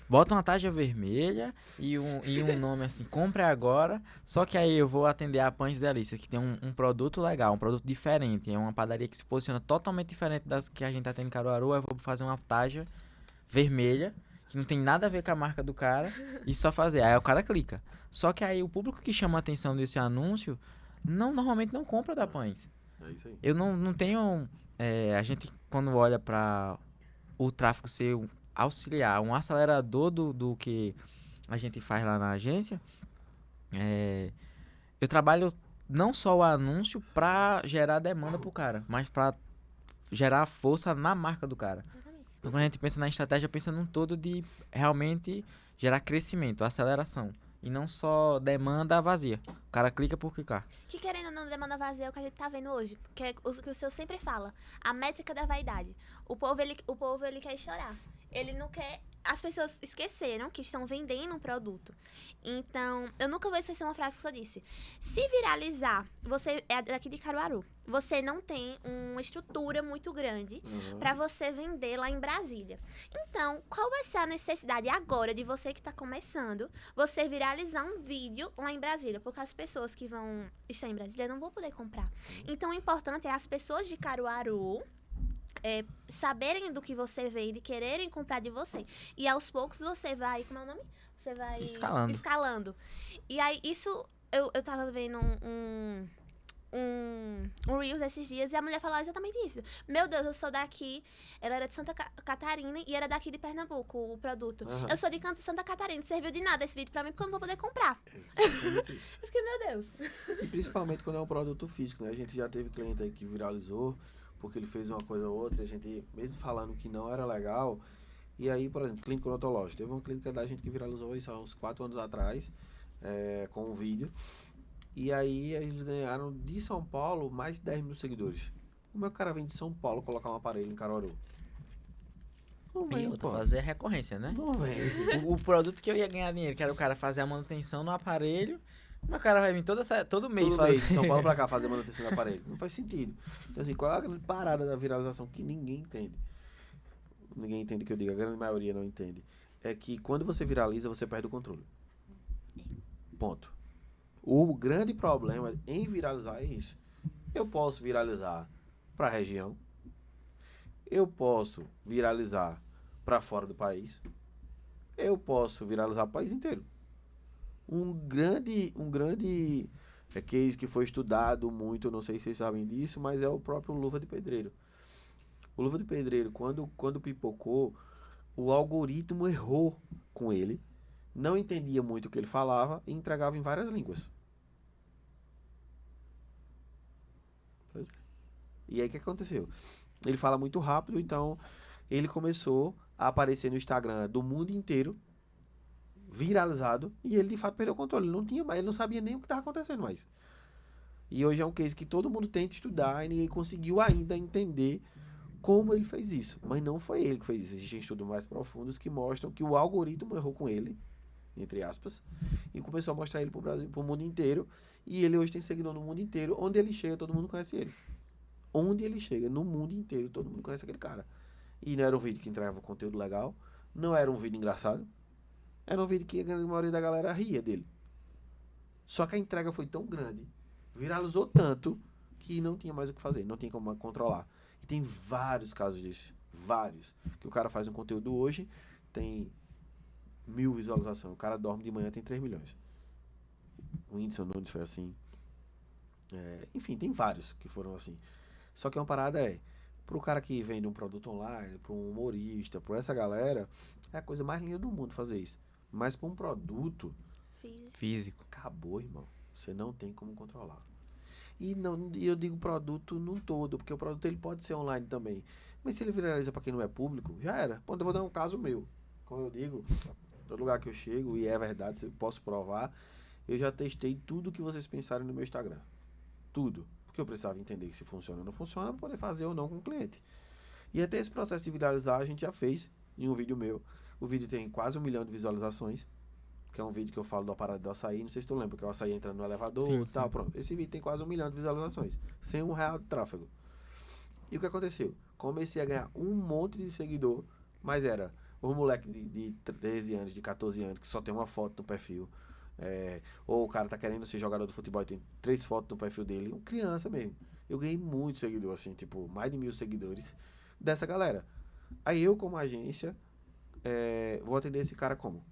bota uma tarja vermelha e um nome assim, compre agora, só que aí eu vou atender a Pães Delícia, que tem um produto legal, um produto diferente, é uma padaria que se posiciona totalmente diferente das que a gente tá tendo em Caruaru, aí eu vou fazer uma tarja vermelha, que não tem nada a ver com a marca do cara, e só fazer, aí o cara clica. Só que aí o público que chama a atenção desse anúncio, normalmente não compra da Pães. É isso aí. Eu não tenho... a gente, quando olha para o tráfego ser auxiliar, um acelerador do que a gente faz lá na agência, eu trabalho não só o anúncio para gerar demanda pro cara, mas para gerar força na marca do cara. Então, quando a gente pensa na estratégia, pensa num todo de realmente gerar crescimento, aceleração. E não só demanda vazia. O cara clica por clicar. Que querendo ou não, demanda vazia é o que a gente tá vendo hoje. Que é o que o senhor sempre fala. A métrica da vaidade. O povo, ele quer estourar. Ele não quer... As pessoas esqueceram que estão vendendo um produto. Então, eu nunca vou esquecer uma frase que o senhor disse. Se viralizar, você é daqui de Caruaru. Você não tem uma estrutura muito grande para você vender lá em Brasília. Então, qual vai ser a necessidade agora de você que está começando, você viralizar um vídeo lá em Brasília? Porque as pessoas que vão estar em Brasília não vão poder comprar. Então, o importante é as pessoas de Caruaru... saberem do que você vende, quererem comprar de você. E aos poucos você vai... Como é o nome? Você vai... Escalando. E aí, isso... Eu tava vendo um Reels esses dias e a mulher falava exatamente isso. Meu Deus, eu sou daqui... Ela era de Santa Catarina e era daqui de Pernambuco, o produto. Eu sou de Santa Catarina. Serviu de nada esse vídeo pra mim porque eu não vou poder comprar. Exatamente isso. Eu fiquei, meu Deus. E principalmente quando é um produto físico, né? A gente já teve cliente aí que viralizou porque ele fez uma coisa ou outra, a gente, mesmo falando que não era legal, e aí, por exemplo, clínica odontológica. Teve uma clínica da gente que viralizou isso há uns 4 anos atrás, com um vídeo, e aí eles ganharam de São Paulo mais de 10 mil seguidores. Como é que o cara vem de São Paulo colocar um aparelho em Caruaru? Não vem, pô. Fazer recorrência, né? Não vem. O produto que eu ia ganhar dinheiro, que era o cara fazer a manutenção no aparelho, mas o cara vai vir todo mês fazer. De São Paulo pra cá fazer manutenção do aparelho. Não faz sentido. Então, assim, qual é a grande parada da viralização que ninguém entende? Ninguém entende o que eu digo, a grande maioria não entende. É que quando você viraliza, você perde o controle. Ponto. O grande problema em viralizar é isso. Eu posso viralizar pra região. Eu posso viralizar pra fora do país. Eu posso viralizar o país inteiro. Um grande case que foi estudado muito, não sei se vocês sabem disso, mas é o próprio Luva de Pedreiro. O Luva de Pedreiro, quando pipocou, o algoritmo errou com ele, não entendia muito o que ele falava e entregava em várias línguas. Pois é. E aí o que aconteceu? Ele fala muito rápido, então ele começou a aparecer no Instagram do mundo inteiro, viralizado, e ele de fato perdeu o controle. Ele não sabia nem o que estava acontecendo mais. E hoje é um case que todo mundo tenta estudar e ninguém conseguiu ainda entender como ele fez isso. Mas não foi ele que fez isso. Existem estudos mais profundos que mostram que o algoritmo errou com ele, entre aspas, e começou a mostrar ele pro Brasil, pro mundo inteiro, e ele hoje tem seguidor no mundo inteiro. Onde ele chega, todo mundo conhece ele. Onde ele chega, no mundo inteiro, todo mundo conhece aquele cara. E não era um vídeo que entregava conteúdo legal, não era um vídeo engraçado, era um vídeo que a grande maioria da galera ria dele. Só que a entrega foi tão grande, viralizou tanto, que não tinha mais o que fazer, não tinha como controlar. E tem vários casos disso, vários. Que o cara faz um conteúdo hoje, tem 1000 visualizações. O cara dorme de manhã, tem 3 milhões. O Whindersson Nunes foi assim. Enfim, tem vários que foram assim. Só que uma parada Pro cara que vende um produto online, pro um humorista, pra essa galera, é a coisa mais linda do mundo fazer isso. Mas pra um produto, Físico. acabou, irmão. Você não tem como controlar. E não, e eu digo produto num todo, porque o produto ele pode ser online também. Mas se ele viraliza para quem não é público, já era. Pô, eu vou dar um caso meu. Como eu digo, todo lugar que eu chego, e é verdade, eu posso provar, eu já testei tudo que vocês pensarem no meu Instagram. Tudo. Porque eu precisava entender que se funciona ou não funciona, para poder fazer ou não com o cliente. E até esse processo de viralizar a gente já fez em um vídeo meu. O vídeo tem quase 1 milhão de visualizações. Que é um vídeo que eu falo da parada do açaí, não sei se tu lembra, que é o açaí entrando no elevador Sim, e tal, sim. pronto. Esse vídeo tem quase 1 milhão de visualizações, sem R$ 1 de tráfego. E o que aconteceu? Comecei a ganhar um monte de seguidor, mas era um moleque de 13 anos, de 14 anos, que só tem uma foto no perfil. Ou o cara tá querendo ser jogador de futebol e tem 3 fotos no perfil dele, uma criança mesmo. Eu ganhei muito seguidor, assim, tipo, mais de 1.000 seguidores dessa galera. Aí eu, como agência, vou atender esse cara como?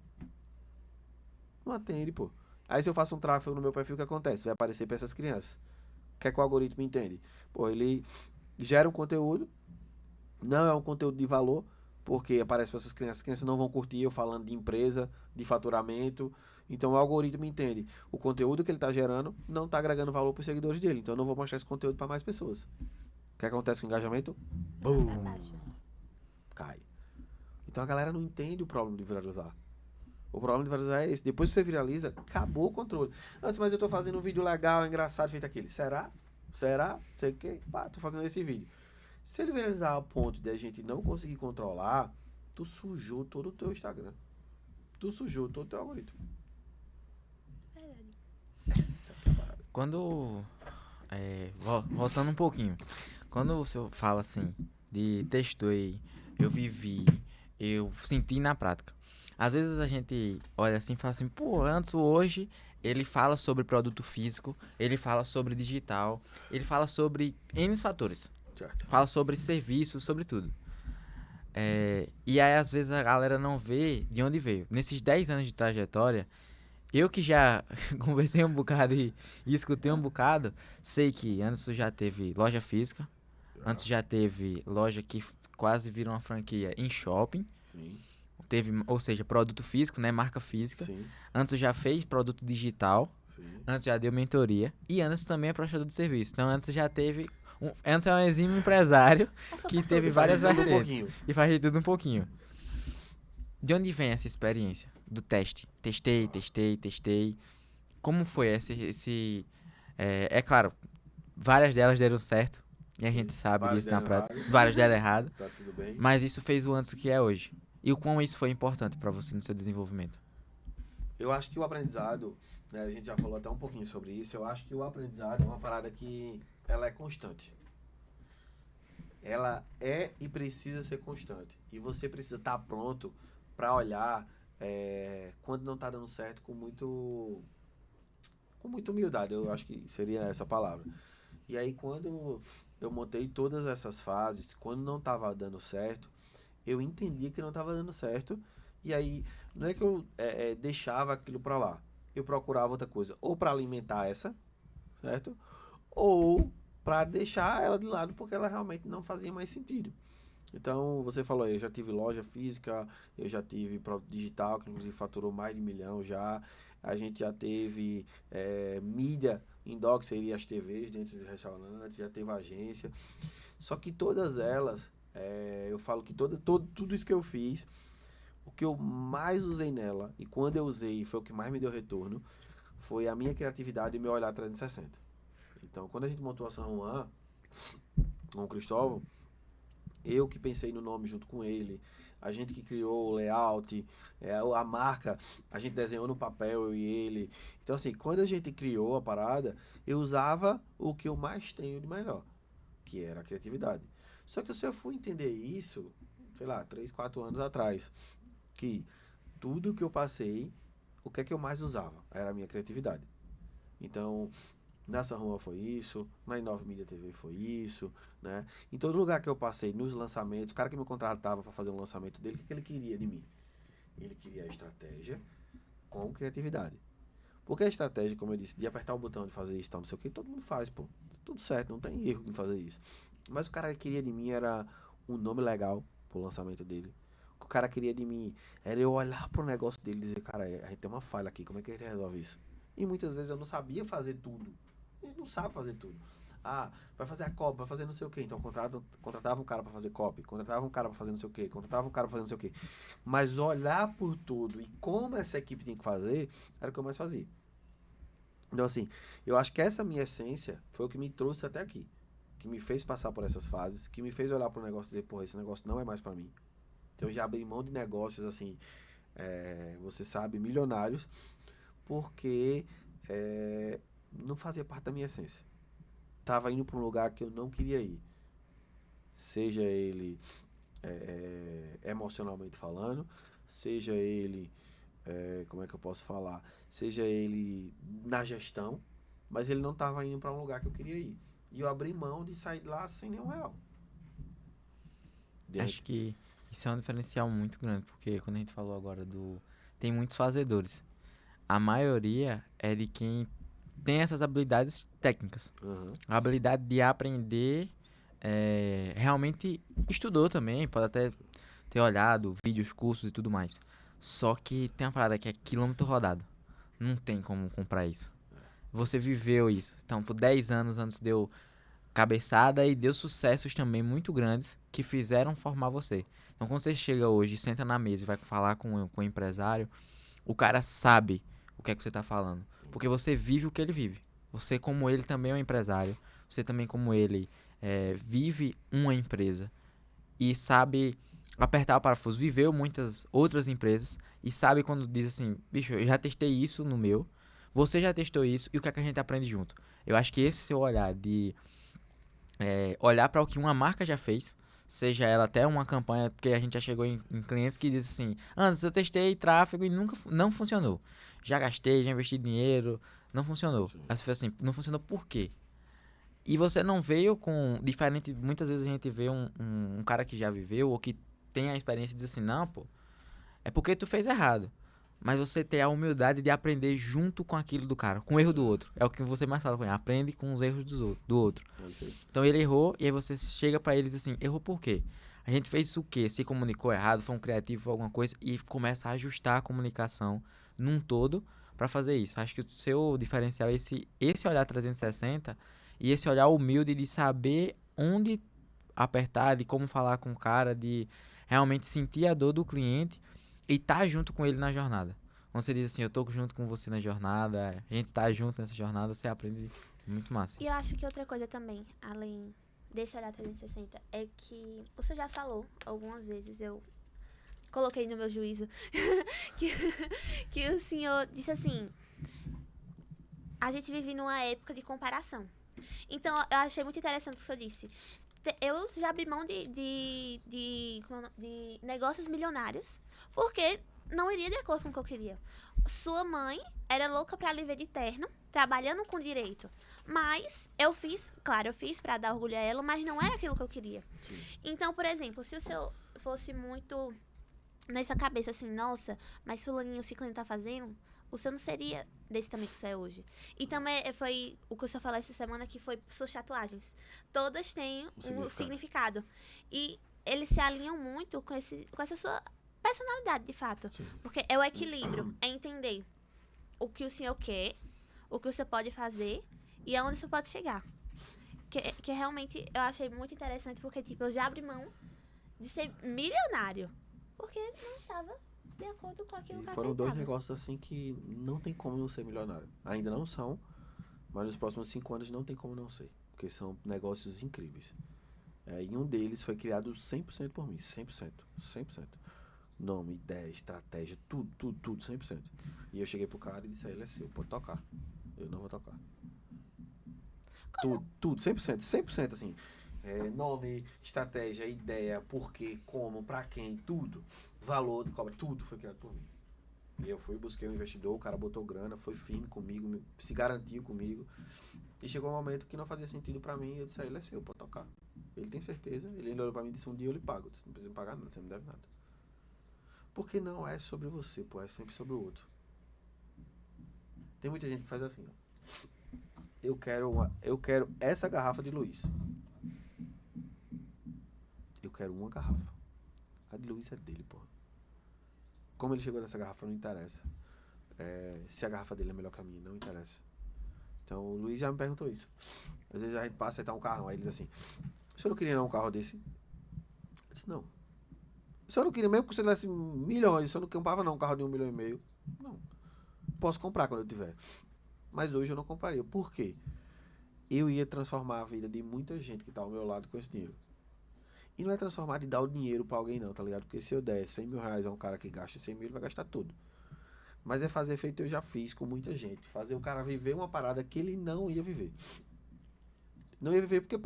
Não atende, pô. Aí se eu faço um tráfego no meu perfil, o que acontece? Vai aparecer pra essas crianças. O que é que o algoritmo entende? Pô, ele gera um conteúdo, não é um conteúdo de valor, porque aparece pra essas crianças. As crianças não vão curtir eu falando de empresa, de faturamento. Então o algoritmo entende. O conteúdo que ele tá gerando não tá agregando valor pros seguidores dele. Então eu não vou mostrar esse conteúdo pra mais pessoas. O que acontece com o engajamento? Bum! Cai. Então a galera não entende o problema de viralizar. O problema de viralizar é esse. Depois que você viraliza, acabou o controle. Antes, mas eu tô fazendo um vídeo legal, engraçado, feito aquele. Será? Será? Sei que. Pá, tô fazendo esse vídeo. Se ele viralizar ao ponto de a gente não conseguir controlar, tu sujou todo o teu Instagram. Tu sujou todo o teu algoritmo. Verdade. Essa é a parada. Quando. Voltando um pouquinho. Quando você fala assim, de testei, eu vivi, eu senti na prática. Às vezes a gente olha assim e fala assim, pô, antes ou hoje ele fala sobre produto físico, ele fala sobre digital, ele fala sobre N fatores. Certo. Fala sobre serviços, sobre tudo. E aí às vezes a galera não vê de onde veio. Nesses 10 anos de trajetória, eu que já conversei um bocado e escutei um bocado, sei que antes já teve loja física, antes já teve loja que quase virou uma franquia em shopping. Sim. Teve, ou seja, produto físico, né? Marca física. Sim. Antes já fez produto digital. Sim. Antes já deu mentoria. E antes também é prestador de serviço. Então antes já teve. Antes é um exímio empresário que teve várias vertentes. E faz de tudo um pouquinho. De onde vem essa experiência? Do teste. Testei. Como foi esse é claro, várias delas deram certo. E a gente sabe Várias disso na deram prática. errado. Várias deram errado. Tá tudo bem. Mas isso fez o antes que é hoje. E o quão isso foi importante pra você no seu desenvolvimento? Eu acho que o aprendizado, né, a gente já falou até um pouquinho sobre isso, eu acho que o aprendizado é uma parada que ela é constante. Ela é e precisa ser constante. E você precisa estar pronto para olhar quando não está dando certo com muita humildade, eu acho que seria essa palavra. E aí quando eu montei todas essas fases, quando não estava dando certo, eu entendia que não estava dando certo, e aí não é que eu deixava aquilo para lá, eu procurava outra coisa, ou para alimentar essa, certo? Ou para deixar ela de lado, porque ela realmente não fazia mais sentido. Então, você falou aí, eu já tive loja física, eu já tive produto digital, que inclusive faturou mais de 1 milhão já, a gente já teve mídia indoor, que seria as TVs dentro do restaurante, já teve agência, só que todas elas, eu falo que tudo isso que eu fiz, o que eu mais usei nela, e quando eu usei foi o que mais me deu retorno, foi a minha criatividade e meu olhar 360. Então, quando a gente montou a San Juan, com o Cristóvão, eu que pensei no nome junto com ele, a gente que criou o layout, a marca, a gente desenhou no papel, eu e ele. Então, assim, quando a gente criou a parada, eu usava o que eu mais tenho de melhor, que era a criatividade. Só que se eu fui entender isso, sei lá, 3, 4 anos atrás, que tudo que eu passei, o que é que eu mais usava? Era a minha criatividade. Então, na San Juan foi isso, na Inova Mídia TV foi isso, né? Em todo lugar que eu passei, nos lançamentos, o cara que me contratava para fazer um lançamento dele, o que ele queria de mim? Ele queria a estratégia com criatividade. Porque a estratégia, como eu disse, de apertar o botão de fazer isso, tal, não sei o que, todo mundo faz, pô. Tudo certo, não tem erro em fazer isso. Mas o cara queria de mim era um nome legal pro lançamento dele. O que o cara queria de mim era eu olhar pro negócio dele e dizer, cara, a gente tem uma falha aqui, como é que a gente resolve isso? E muitas vezes eu não sabia fazer tudo. Ele não sabe fazer tudo. Ah, vai fazer a copy, vai fazer não sei o que. Então contratava um cara pra fazer copy, contratava um cara pra fazer não sei o que, contratava um cara pra fazer não sei o que. Mas olhar por tudo e como essa equipe tem que fazer, era o que eu mais fazia. Então, assim, eu acho que essa minha essência foi o que me trouxe até aqui. Que me fez passar por essas fases, que me fez olhar pro negócio e dizer, porra, esse negócio não é mais pra mim. Então, eu já abri mão de negócios, assim, você sabe, milionários, porque não fazia parte da minha essência. Tava indo pra um lugar que eu não queria ir. Seja ele emocionalmente falando, seja ele, como é que eu posso falar? Seja ele na gestão, mas ele não tava indo pra um lugar que eu queria ir. E eu abri mão de sair de lá sem nenhum real. Acho que isso é um diferencial muito grande, porque quando a gente falou agora tem muitos fazedores. A maioria é de quem tem essas habilidades técnicas. Uhum. A habilidade de aprender, realmente estudou também, pode até ter olhado vídeos, cursos e tudo mais. Só que tem uma parada que é quilômetro rodado. Não tem como comprar isso. Você viveu isso. Então, por 10 anos antes deu cabeçada e deu sucessos também muito grandes que fizeram formar você. Então, quando você chega hoje, senta na mesa e vai falar com o empresário, o cara sabe o que é que você está falando. Porque você vive o que ele vive. Você, como ele, também é um empresário. Você também, como ele, vive uma empresa e sabe apertar o parafuso. Viveu muitas outras empresas e sabe quando diz assim, bicho, eu já testei isso no meu, você já testou isso e o que é que a gente aprende junto. Eu acho que esse seu olhar de olhar para o que uma marca já fez, seja ela até uma campanha, porque a gente já chegou em clientes que dizem assim, Anderson, eu testei tráfego e não funcionou. Já gastei, já investi dinheiro, não funcionou. Aí você fala assim, não funcionou por quê? E você não veio com... Diferente, muitas vezes a gente vê um cara que já viveu ou que tem a experiência e diz assim, não, pô, é porque tu fez errado. Mas você ter a humildade de aprender junto com aquilo do cara, com o erro do outro. É o que você mais fala com ele, aprende com os erros do outro. Então ele errou e aí você chega pra ele e diz assim, errou por quê? A gente fez o quê? Se comunicou errado, foi um criativo, foi alguma coisa e começa a ajustar a comunicação num todo pra fazer isso. Acho que o seu diferencial é esse olhar 360 e esse olhar humilde de saber onde apertar, de como falar com o cara, de realmente sentir a dor do cliente e tá junto com ele na jornada. Quando você diz assim, eu tô junto com você na jornada, a gente tá junto nessa jornada, você aprende muito massa. E eu acho que outra coisa também, além desse olhar 360, é que você já falou algumas vezes, eu coloquei no meu juízo, que o senhor disse assim, a gente vive numa época de comparação. Então, eu achei muito interessante o que o senhor disse. Eu já abri mão de negócios milionários, porque não iria de acordo com o que eu queria. Sua mãe era louca pra lhe ver de terno, trabalhando com direito. Mas eu fiz pra dar orgulho a ela, mas não era aquilo que eu queria. Então, por exemplo, se o senhor fosse muito nessa cabeça assim, nossa, mas fulaninho, ciclano tá fazendo, o senhor não seria desse tamanho que o senhor é hoje. E também foi o que o senhor falou essa semana, que foi suas tatuagens. Todas têm um significado. E eles se alinham muito com essa sua personalidade, de fato. Sim. Porque é o equilíbrio, é entender o que o senhor quer, o que o senhor pode fazer e aonde o senhor pode chegar. Que realmente eu achei muito interessante, porque tipo, eu já abri mão de ser milionário. Porque não estava de acordo com aquilo que eu Foram dois acreditava. negócios assim que não tem como não ser milionário. Ainda não são, mas nos próximos 5 anos não tem como não ser. Porque são negócios incríveis. E um deles foi criado 100% por mim. 100%. Nome, ideia, estratégia, tudo, 100%. E eu cheguei pro cara e disse, ele é seu, pode tocar. Eu não vou tocar. Tudo, 100% assim. Nome, estratégia, ideia, porquê, como, pra quem, tudo. Valor de cobra, tudo foi criado por mim. E eu fui, busquei um investidor, o cara botou grana, foi firme comigo, se garantiu comigo. E chegou um momento que não fazia sentido pra mim, e eu disse, ele é seu, pode tocar. Ele tem certeza, ele ainda olhou pra mim e disse, um dia eu lhe pago. Eu disse, não precisa me pagar nada, você não me deve nada. Porque não é sobre você, pô, é sempre sobre o outro. Tem muita gente que faz assim, ó. Eu quero essa garrafa de Luiz. quero uma garrafa. A de Luiz é dele, porra. Como ele chegou nessa garrafa, não interessa. Se a garrafa dele é melhor que a minha, não interessa. Então, o Luiz já me perguntou isso. Às vezes a gente passa e tá um carro, aí ele diz assim, o senhor não queria não um carro desse? Eu disse, não. O senhor não queria, mesmo que você tivesse milhões, o senhor não comprava não um carro de 1,5 milhão? Não. Posso comprar quando eu tiver. Mas hoje eu não compraria. Por quê? Eu ia transformar a vida de muita gente que tá ao meu lado com esse dinheiro. E não é transformar de dar o dinheiro pra alguém não, tá ligado? Porque se eu der 100 mil reais a um cara que gasta 100 mil, ele vai gastar tudo. Mas é fazer feito eu já fiz com muita gente. Fazer o cara viver uma parada que ele não ia viver. Não ia viver porque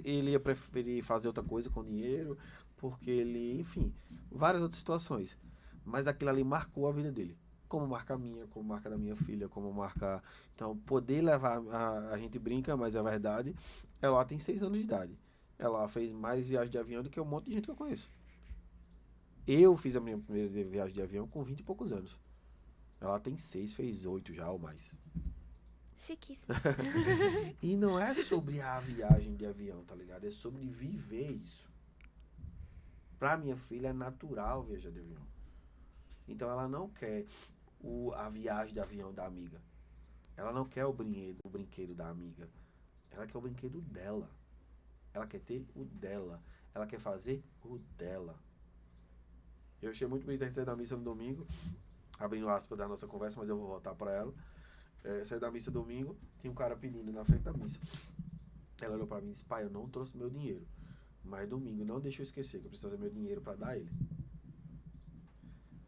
ele ia preferir fazer outra coisa com dinheiro, porque ele, enfim, várias outras situações. Mas aquilo ali marcou a vida dele. Como marca a minha, como marca da minha filha, como marca... Então, poder levar... A gente brinca, mas é verdade. Ela tem 6 anos de idade. Ela fez mais viagem de avião do que um monte de gente que eu conheço. Eu fiz a minha primeira viagem de avião com 20 e poucos anos. Ela tem 6, fez 8 já ou mais. Chiquíssimo. E não é sobre a viagem de avião, tá ligado? É sobre viver isso. Pra minha filha é natural viajar de avião. Então ela não quer a viagem de avião da amiga. Ela não quer o brinquedo da amiga. Ela quer o brinquedo dela. Ela quer ter o dela. Ela quer fazer o dela. Eu achei muito bonito a gente sair da missa no domingo, abrindo aspas da nossa conversa, mas eu vou voltar pra ela. Saí da missa domingo, tinha um cara pedindo na frente da missa. Ela olhou pra mim e disse, pai, eu não trouxe meu dinheiro, mas domingo não deixa eu esquecer que eu preciso fazer meu dinheiro pra dar ele.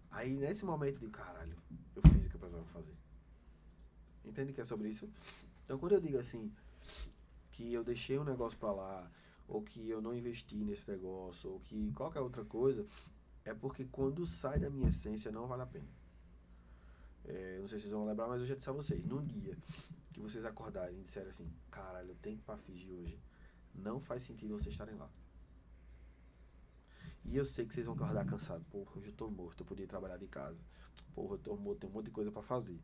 Aí nesse momento de caralho, eu fiz o que eu precisava fazer. Entende que é sobre isso? Então quando eu digo assim, que eu deixei um negócio pra lá, ou que eu não investi nesse negócio, ou que qualquer outra coisa, é porque quando sai da minha essência não vale a pena. Não sei se vocês vão lembrar, mas eu já disse a vocês, num dia que vocês acordarem e disserem assim, caralho, eu tenho que ir pra Fiji hoje, não faz sentido vocês estarem lá. E eu sei que vocês vão acordar cansados. Porra, hoje eu tô morto, eu podia trabalhar de casa. Porra, eu tô morto, tem um monte de coisa pra fazer.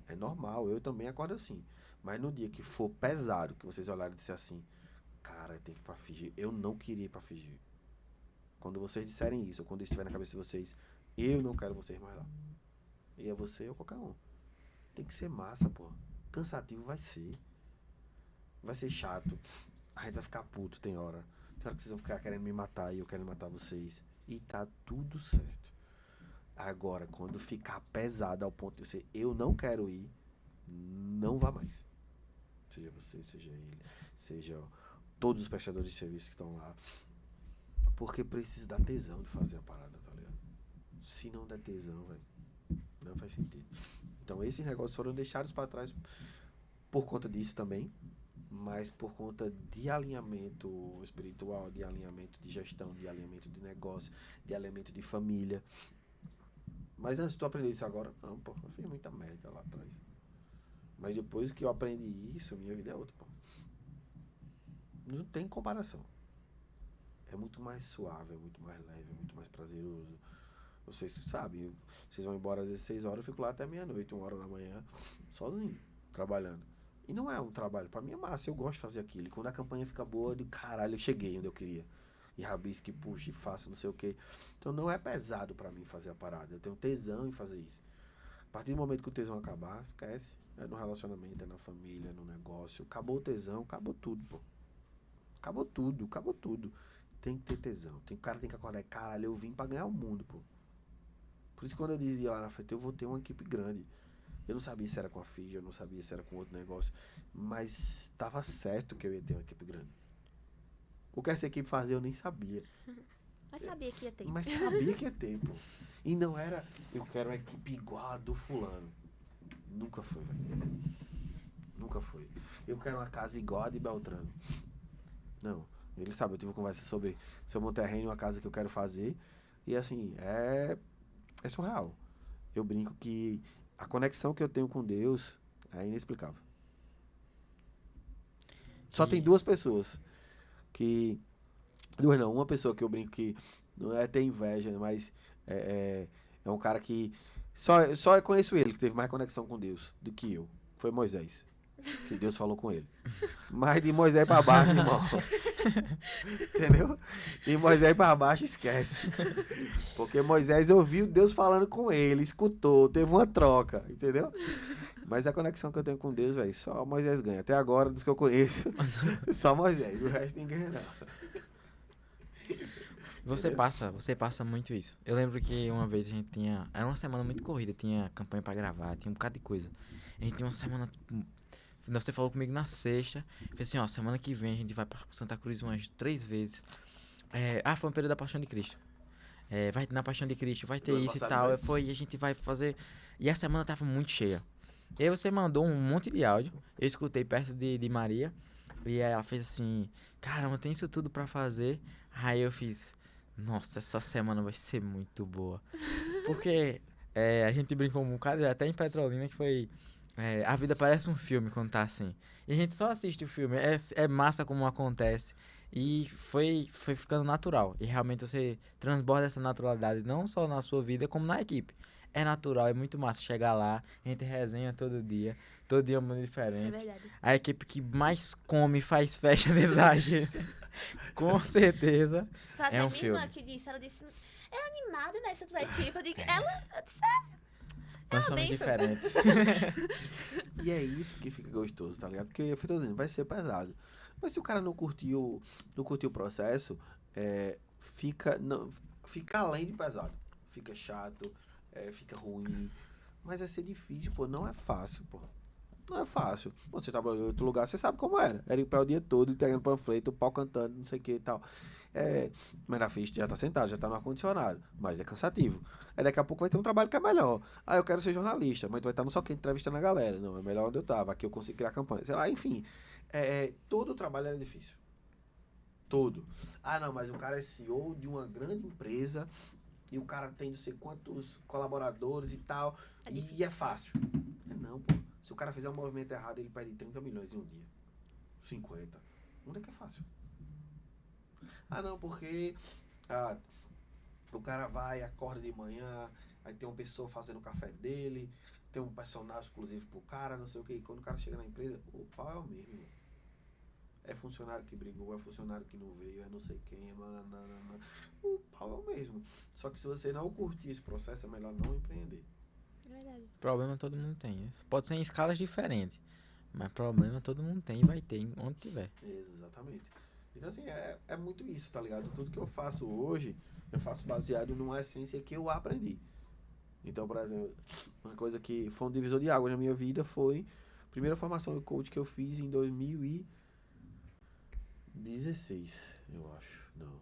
É normal, eu também acordo assim. Mas no dia que for pesado, que vocês olharem e disserem assim, cara, tem que ir pra Fiji. Eu não queria ir pra Fiji. Quando vocês disserem isso, ou quando estiver na cabeça de vocês, eu não quero vocês mais lá. E é você ou qualquer um. Tem que ser massa, pô. Cansativo vai ser. Vai ser chato. A gente vai ficar puto, tem hora. Tem hora que vocês vão ficar querendo me matar e eu quero matar vocês. E tá tudo certo. Agora, quando ficar pesado ao ponto de você, eu não quero ir, não vá mais. Seja você, seja ele, seja todos os prestadores de serviço que estão lá. Porque precisa dar tesão de fazer a parada, tá ligado? Se não der tesão, velho, não faz sentido. Então esses negócios foram deixados para trás por conta disso também, mas por conta de alinhamento espiritual, de alinhamento de gestão, de alinhamento de negócio, de alinhamento de família. Mas antes de tu aprender isso agora, não, pô, eu fiz muita merda lá atrás. Mas depois que eu aprendi isso, minha vida é outra, pô. Não tem comparação. É muito mais suave, é muito mais leve, é muito mais prazeroso. Vocês sabem, vocês vão embora às vezes 6 horas, eu fico lá até meia-noite, 1 hora da manhã, sozinho, trabalhando. E não é um trabalho, pra mim é massa, eu gosto de fazer aquilo. E quando a campanha fica boa, eu digo, caralho, eu cheguei onde eu queria. E rabisque, puxa, e faça, não sei o quê. Então não é pesado pra mim fazer a parada, eu tenho tesão em fazer isso. A partir do momento que o tesão acabar, esquece. É no relacionamento, é na família, é no negócio. Acabou o tesão, acabou tudo, pô. Acabou tudo, acabou tudo. Tem que ter tesão. O cara tem que acordar e, caralho, eu vim pra ganhar o mundo, pô. Por isso que quando eu dizia lá na frente, eu vou ter uma equipe grande. Eu não sabia se era com a Fiji, eu não sabia se era com outro negócio. Mas tava certo que eu ia ter uma equipe grande. O que essa equipe fazia eu nem sabia. Mas sabia que ia ter. Mas sabia que ia ter, pô. E não era, eu quero uma equipe igual a do fulano. Nunca foi, velho. Nunca foi. Eu quero uma casa igual a de Beltrano. Não. Ele sabe, eu tive uma conversa sobre um terreno, uma casa que eu quero fazer. E assim, é surreal. Eu brinco que a conexão que eu tenho com Deus é inexplicável. Só tem 2 pessoas que... 2 não, uma pessoa que eu brinco que não é ter inveja, mas é um cara que... Só eu conheço ele, que teve mais conexão com Deus do que eu. Foi Moisés. que Deus falou com ele. Mas de Moisés para baixo, irmão. Entendeu? De Moisés para baixo, esquece. Porque Moisés ouviu Deus falando com ele, escutou, teve uma troca, entendeu? Mas a conexão que eu tenho com Deus, velho, só Moisés ganha. Até agora, dos que eu conheço, só Moisés. O resto ninguém ganha, não. Você passa muito isso. Eu lembro que uma vez a gente tinha... Era uma semana muito corrida, tinha campanha pra gravar, tinha um bocado de coisa. A gente tinha uma semana... Você falou comigo na sexta. Falei assim, ó, semana que vem a gente vai pra Santa Cruz umas 3 vezes. Foi um período da Paixão de Cristo. Vai na Paixão de Cristo, vai ter Do ano isso e passado, tal. E a gente vai fazer... E a semana tava muito cheia. E aí você mandou um monte de áudio. Eu escutei perto de Maria. E aí ela fez assim... Caramba, tem isso tudo pra fazer. Aí eu fiz... Nossa, essa semana vai ser muito boa. Porque a gente brincou um bocado, até em Petrolina, que foi... a vida parece um filme quando tá assim. E a gente só assiste o filme. É massa como acontece. E foi ficando natural. E realmente você transborda essa naturalidade não só na sua vida, como na equipe. É natural, é muito massa chegar lá. A gente resenha todo dia é um mundo É diferente. verdade. A equipe que mais come e faz festa dentro da agência. Com certeza. Foi até É um minha irmã filme. que disse, ela disse, é animada nessa tua equipe. Eu digo, eu disse, Nós somos benção. diferentes. E é isso que fica gostoso, tá ligado? Porque eu tô dizendo, vai ser pesado. Mas se o cara não curtiu o processo, fica além de pesado. Fica chato, fica ruim. Mas vai ser difícil, pô. Não é fácil, pô. Não é fácil. Quando você trabalhou em outro lugar, você sabe como era. Era em pé o dia todo, entregando panfleto, o pau cantando, não sei o que e tal. Mas na frente já tá sentado, já tá no ar-condicionado. Mas é cansativo. Aí daqui a pouco vai ter um trabalho que é melhor. Eu quero ser jornalista, mas tu vai estar no só quente entrevistando a galera. Não, é melhor onde eu tava. Aqui eu consigo criar campanha. Sei lá, enfim. Todo o trabalho é difícil. Todo. Não, mas o cara é CEO de uma grande empresa e o cara tem não sei quantos colaboradores e tal. E é fácil. Não, pô. Se o cara fizer um movimento errado, ele perde 30 milhões em um dia. 50. Onde é que é fácil? Não, porque o cara vai, acorda de manhã, aí tem uma pessoa fazendo o café dele, tem um personagem exclusivo pro cara, não sei o que. E quando o cara chega na empresa, o pau é o mesmo, irmão. É funcionário que brigou, é funcionário que não veio, é não sei quem, o pau é o mesmo. Só que se você não curtir esse processo, é melhor não empreender. É verdade. Problema todo mundo tem. Pode ser em escalas diferentes. Mas problema todo mundo tem e vai ter onde tiver. Exatamente. Então, assim, é muito isso, tá ligado? Tudo que eu faço hoje, eu faço baseado numa essência que eu aprendi. Então, por exemplo, uma coisa que foi um divisor de água na minha vida foi a primeira formação de coach que eu fiz em 2016, eu acho. Não.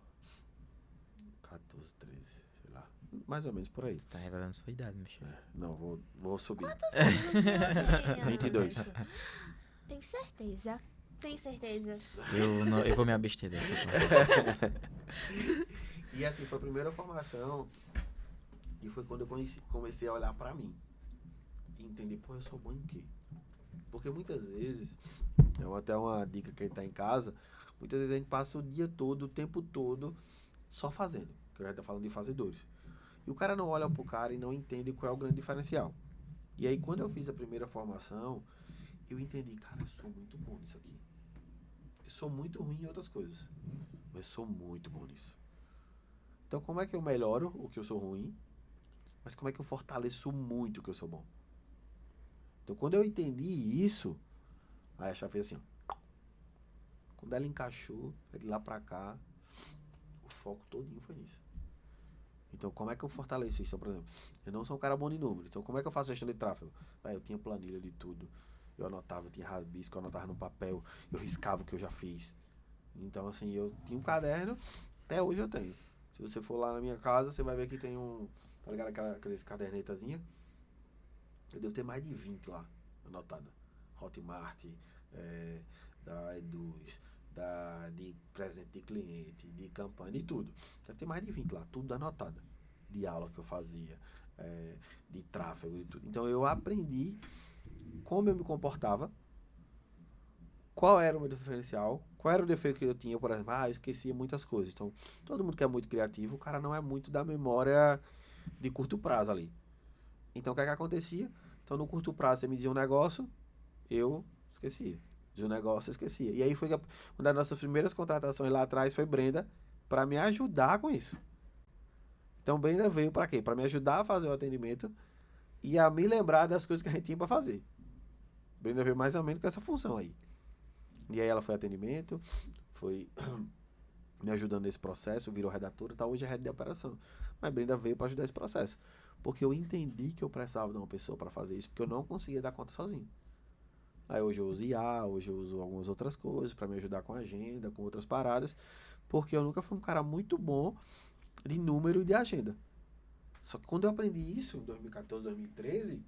14, 13, sei lá. Mais ou menos por aí. Você tá revelando sua idade, Michel. Não, vou subir. Quantos anos o senhor tem? 22. Tem certeza? Tem certeza? Eu vou me abster dessa. E assim, foi a primeira formação e foi quando eu comecei a olhar pra mim e entender, pô, eu sou bom em quê? Porque muitas vezes, até uma dica que ele tá em casa, muitas vezes a gente passa o dia todo, o tempo todo, só fazendo, que eu já tô falando de fazedores. E o cara não olha pro cara e não entende qual é o grande diferencial. E aí, quando eu fiz a primeira formação, eu entendi, cara, eu sou muito bom nisso aqui. Eu sou muito ruim em outras coisas, mas eu sou muito bom nisso. Então, como é que eu melhoro o que eu sou ruim, mas como é que eu fortaleço muito o que eu sou bom? Então, quando eu entendi isso, aí a chave fez assim, ó. Quando ela encaixou, de lá pra cá, o foco todinho foi nisso. Então, como é que eu fortaleço isso? Então, por exemplo, eu não sou um cara bom de número. Então, como é que eu faço gestão de tráfego? Eu tinha planilha de tudo. Eu anotava, eu tinha rabisco, eu anotava no papel, eu riscava o que eu já fiz. Então, assim, eu tinha um caderno, até hoje eu tenho. Se você for lá na minha casa, você vai ver que tem tá ligado? Aqueles cadernetazinha. Eu devo ter mais de 20 lá, anotada. Hotmart, da Eduz, de presente de cliente, de campanha, de tudo. Deve ter mais de 20 lá, tudo anotado. De aula que eu fazia, de tráfego, de tudo. Então eu aprendi como eu me comportava, qual era o meu diferencial, qual era o defeito que eu tinha, por exemplo, eu esquecia muitas coisas. Então, todo mundo que é muito criativo, o cara não é muito da memória de curto prazo ali. Então, o que é que acontecia? Então, no curto prazo, você me dizia um negócio, eu esquecia. De um negócio, eu esquecia. E aí foi que uma das nossas primeiras contratações lá atrás foi Brenda, para me ajudar com isso. Então, Brenda veio para quê? Para me ajudar a fazer o atendimento e a me lembrar das coisas que a gente tinha para fazer. Brenda veio mais ou menos com essa função aí. E aí ela foi atendimento, foi me ajudando nesse processo, virou redatora, tá? Hoje é head de operação. Mas Brenda veio para ajudar esse processo. Porque eu entendi que eu precisava de uma pessoa para fazer isso, porque eu não conseguia dar conta sozinho. Aí hoje eu uso IA, hoje eu uso algumas outras coisas para me ajudar com a agenda, com outras paradas, porque eu nunca fui um cara muito bom de número e de agenda. Só que quando eu aprendi isso, em 2014, 2013,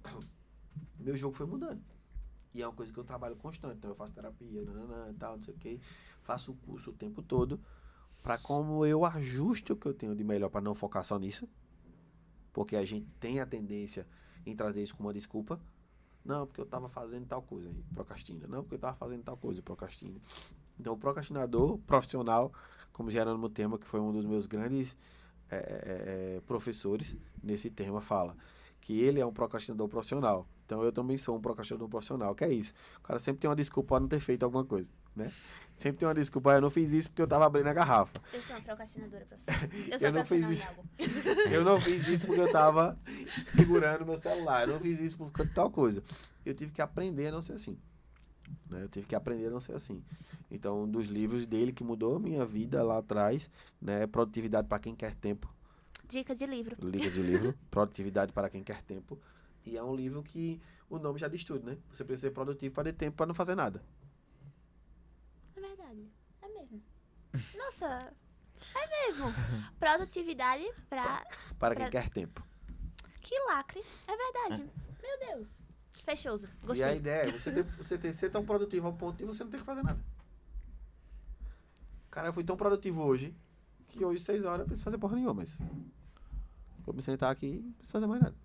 meu jogo foi mudando. E é uma coisa que eu trabalho constante. Então eu faço terapia, tal, não sei o que. Faço o curso o tempo todo para como eu ajusto o que eu tenho de melhor para não focar só nisso. Porque a gente tem a tendência em trazer isso como uma desculpa. Não, porque eu estava fazendo tal coisa aí, procrastina. Não, porque eu estava fazendo tal coisa, procrastina. Então o procrastinador profissional, como Jerônimo Tema, que foi um dos meus grandes professores nesse tema, fala que ele é um procrastinador profissional. Então eu também sou um procrastinador profissional, que é isso. O cara sempre tem uma desculpa para não ter feito alguma coisa, né? Sempre tem uma desculpa, eu não fiz isso porque eu tava abrindo a garrafa. Eu sou uma procrastinadora profissional. Eu sou Eu não profissional fiz em isso. algo. Eu não fiz isso porque eu tava segurando meu celular. Eu não fiz isso por tal coisa. Eu tive que aprender a não ser assim. Né? Eu tive que aprender a não ser assim. Então, um dos livros dele que mudou a minha vida lá atrás, né, é Produtividade para quem quer tempo. Dica de livro. Dica de livro, Produtividade para quem quer tempo. E é um livro que o nome já diz tudo, né? Você precisa ser produtivo para ter tempo para não fazer nada. É verdade. É mesmo. Nossa, é mesmo. Produtividade Para quem quer tempo. Que lacre. É verdade. Meu Deus. Fechoso. E a Gostei. ideia é você ser tão produtivo ao ponto de você não ter que fazer nada. Cara, eu fui tão produtivo hoje que hoje, 6 horas, eu preciso fazer porra nenhuma, mas vou me sentar aqui e não preciso fazer mais nada.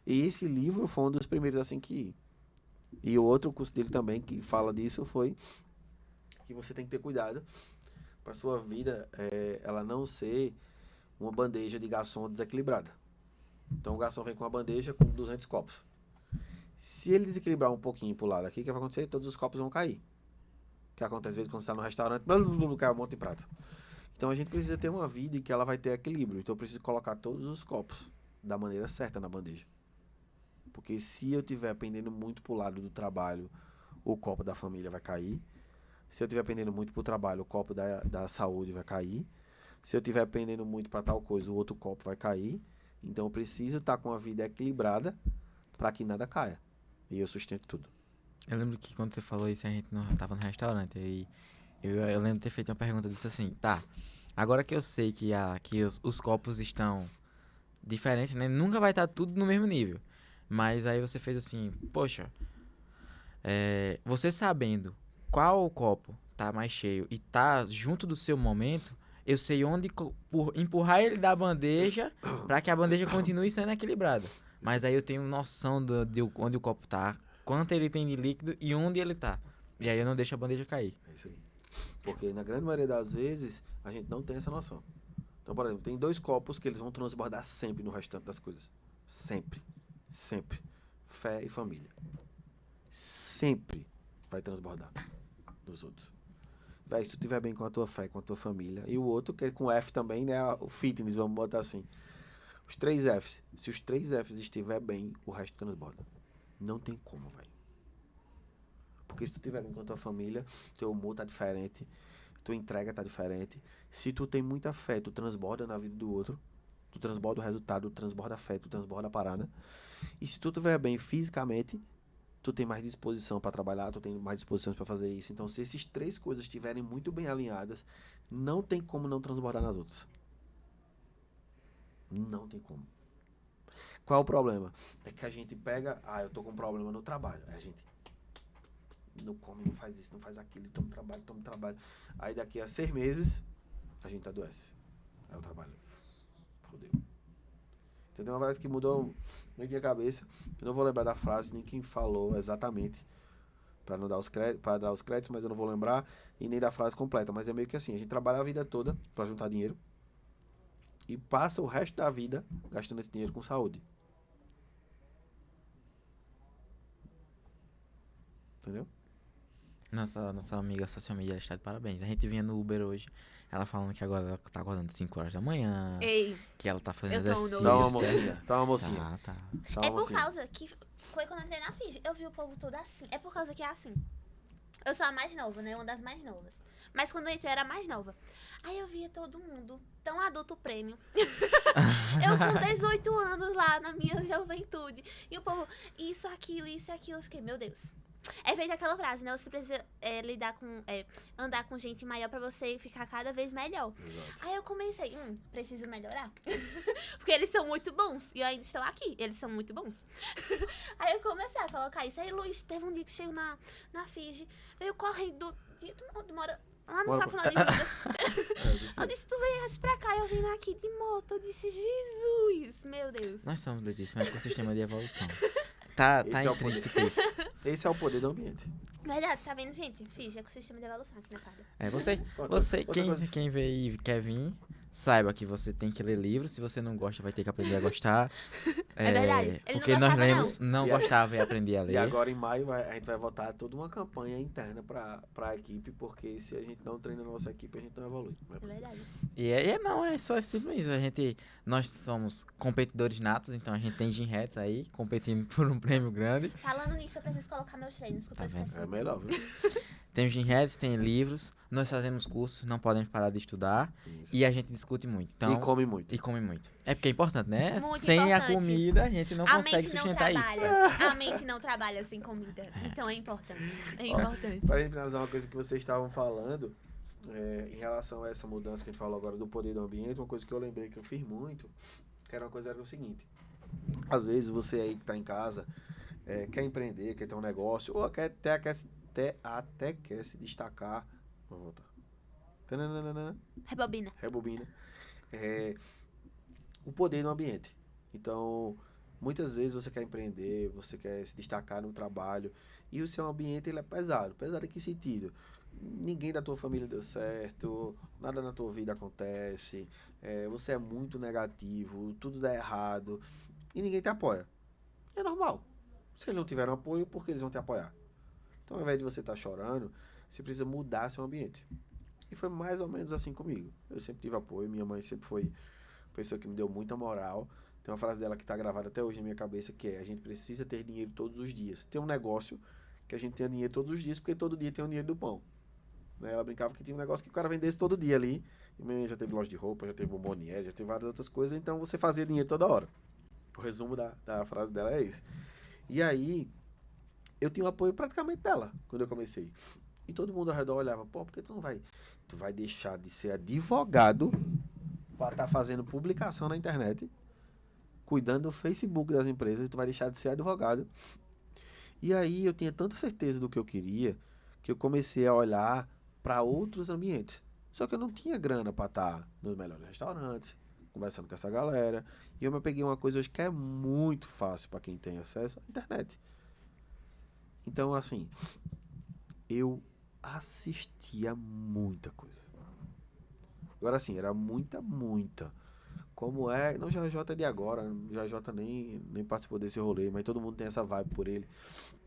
E esse livro foi um dos primeiros assim que... E o outro curso dele também que fala disso foi que você tem que ter cuidado para sua vida ela não ser uma bandeja de garçom desequilibrada. Então o garçom vem com uma bandeja com 200 copos. Se ele desequilibrar um pouquinho pro lado aqui, o que vai acontecer? Todos os copos vão cair. O que acontece às vezes quando você está no restaurante, cai um monte de prato. Então a gente precisa ter uma vida em que ela vai ter equilíbrio. Então eu preciso colocar todos os copos da maneira certa na bandeja. Porque se eu estiver pendendo muito pro lado do trabalho, o copo da família vai cair. Se eu estiver pendendo muito pro trabalho, o copo da saúde vai cair. Se eu estiver pendendo muito para tal coisa, o outro copo vai cair. Então eu preciso estar com a vida equilibrada para que nada caia. E eu sustento tudo. Eu lembro que quando você falou isso, a gente não tava no restaurante. E eu lembro de ter feito uma pergunta disso assim, tá, agora que eu sei que os copos estão diferentes, né? Nunca vai estar tudo no mesmo nível. Mas aí você fez assim, poxa, você sabendo qual copo tá mais cheio e tá junto do seu momento, eu sei onde empurrar ele da bandeja para que a bandeja continue sendo equilibrada. Mas aí eu tenho noção de onde o copo tá, quanto ele tem de líquido e onde ele tá. E aí eu não deixo a bandeja cair. É isso aí. Porque na grande maioria das vezes, a gente não tem essa noção. Então, por exemplo, tem 2 copos que eles vão transbordar sempre no restante das coisas. Sempre. Sempre. Fé e família. Sempre vai transbordar dos outros. Véi, se tu estiver bem com a tua fé, com a tua família, e o outro, que é com F também, né? O fitness, vamos botar assim. Os 3 Fs. Se os 3 Fs estiver bem, o resto transborda. Não tem como, velho. Porque se tu estiver bem com a tua família, teu humor tá diferente, tua entrega tá diferente. Se tu tem muita fé, tu transborda na vida do outro, tu transborda o resultado, tu transborda a fé, tu transborda a parada. E se tu estiver bem fisicamente, tu tem mais disposição para trabalhar, tu tem mais disposição para fazer isso. Então, se esses 3 coisas estiverem muito bem alinhadas, não tem como não transbordar nas outras. Não tem como. Qual é o problema? É que a gente pega, eu tô com um problema no trabalho. Aí a gente não come, não faz isso, não faz aquilo, toma trabalho. Aí daqui a 6 meses, a gente adoece. Aí o trabalho, fodeu. Então tem uma frase que mudou muito minha cabeça. Eu não vou lembrar da frase, nem quem falou exatamente, para não dar os créditos, mas eu não vou lembrar, e nem da frase completa. Mas é meio que assim, a gente trabalha a vida toda para juntar dinheiro e passa o resto da vida gastando esse dinheiro com saúde. Entendeu? Nossa amiga social media está de parabéns. A gente vinha no Uber hoje, ela falando que agora ela tá acordando 5 horas da manhã, Ei, que ela tá fazendo Eu tô no- exercício. Tá uma certo? mocinha, tá uma mocinha. Tá. Tá é uma por mocinha. causa que foi quando eu entrei na Fiji. Eu vi o povo todo assim. É por causa que é assim. Eu sou a mais nova, né? Uma das mais novas. Mas quando eu entrei, eu era a mais nova. Aí eu via todo mundo tão adulto prêmio. Eu com 18 anos lá na minha juventude. E o povo, isso, aquilo. Eu fiquei, meu Deus. É feita aquela frase, né? Você precisa andar com gente maior pra você ficar cada vez melhor. Exato. Aí eu comecei, preciso melhorar. Porque eles são muito bons. E eu ainda estou aqui. Eles são muito bons. Aí eu comecei a colocar isso. Aí, Luiz, teve um dia que chegou na Fiji. Veio correndo. Tu mora lá no Safunão de Judas. Eu disse, tu viesse pra cá. Eu vim aqui de moto. Eu disse, Jesus, meu Deus. Nós somos doidíssimos, é um ecossistema de evolução. Tá Esse é o intrínseco isso. Esse é o poder do ambiente. Verdade, tá vendo, gente? Fiji, ecossistema de evolução aqui na casa. Você Outra coisa. quem vê e quer vir, saiba que você tem que ler livros. Se você não gosta, vai ter que aprender a gostar. É verdade. Ele não Porque nós gostava, lemos, não E gostava e aprendi a ler. E agora em maio a gente vai votar toda uma campanha interna pra equipe, porque se a gente não treina a nossa equipe, a gente não evolui. Não é É possível. verdade. É só simples isso. Nós somos competidores natos, então a gente tem Gym Hats aí, competindo por um prêmio grande. Falando nisso, eu preciso colocar meus treinos, que eu tô Tá vendo? esquecendo. É melhor, viu? Tem Gym Hats, tem livros, nós fazemos cursos, não podemos parar de estudar Isso. e a gente discute muito. Então, E come muito. E come muito. É porque é importante, né? Muito Sem a importante. comida, a gente não A consegue mente não sustentar isso. trabalha. A mente não trabalha sem comida. Então é importante. É importante. Para gente finalizar uma coisa que vocês estavam falando, em relação a essa mudança que a gente falou agora do poder do ambiente, uma coisa que eu lembrei que eu fiz muito, que era o seguinte. Às vezes você aí que está em casa, quer empreender, quer ter um negócio, ou até quer se destacar. Vou voltar. Tananana. Rebobina. Rebobina. O poder do ambiente. Então, muitas vezes você quer empreender, você quer se destacar no trabalho, e o seu ambiente ele é pesado. Pesado em que sentido? Ninguém da tua família deu certo, nada na tua vida acontece, você é muito negativo, tudo dá errado, e ninguém te apoia. É normal. Se eles não tiveram apoio, por que eles vão te apoiar? Então, ao invés de você estar chorando, você precisa mudar seu ambiente. E foi mais ou menos assim comigo. Eu sempre tive apoio, minha mãe sempre foi pessoa que me deu muita moral. Tem uma frase dela que está gravada até hoje na minha cabeça, que é: a gente precisa ter dinheiro todos os dias. Tem um negócio que a gente tenha dinheiro todos os dias, porque todo dia tem o dinheiro do pão. Né? Ela brincava que tinha um negócio que o cara vendesse todo dia ali. E minha mãe já teve loja de roupa, já teve bomboniere, já teve várias outras coisas, então você fazia dinheiro toda hora. O resumo da frase dela é esse. E aí, eu tinha o apoio praticamente dela, quando eu comecei. E todo mundo ao redor olhava: pô, por que tu não vai? Tu vai deixar de ser advogado para estar fazendo publicação na internet, cuidando do Facebook das empresas, e tu vai deixar de ser advogado. E aí eu tinha tanta certeza do que eu queria, que eu comecei a olhar para outros ambientes. Só que eu não tinha grana para estar nos melhores restaurantes, conversando com essa galera. E eu me peguei uma coisa hoje que é muito fácil para quem tem acesso à internet. Então, assim, eu assistia muita coisa. Agora, assim, era muita. Como é, não JJ de agora, JJ nem participou desse rolê, mas todo mundo tem essa vibe por ele.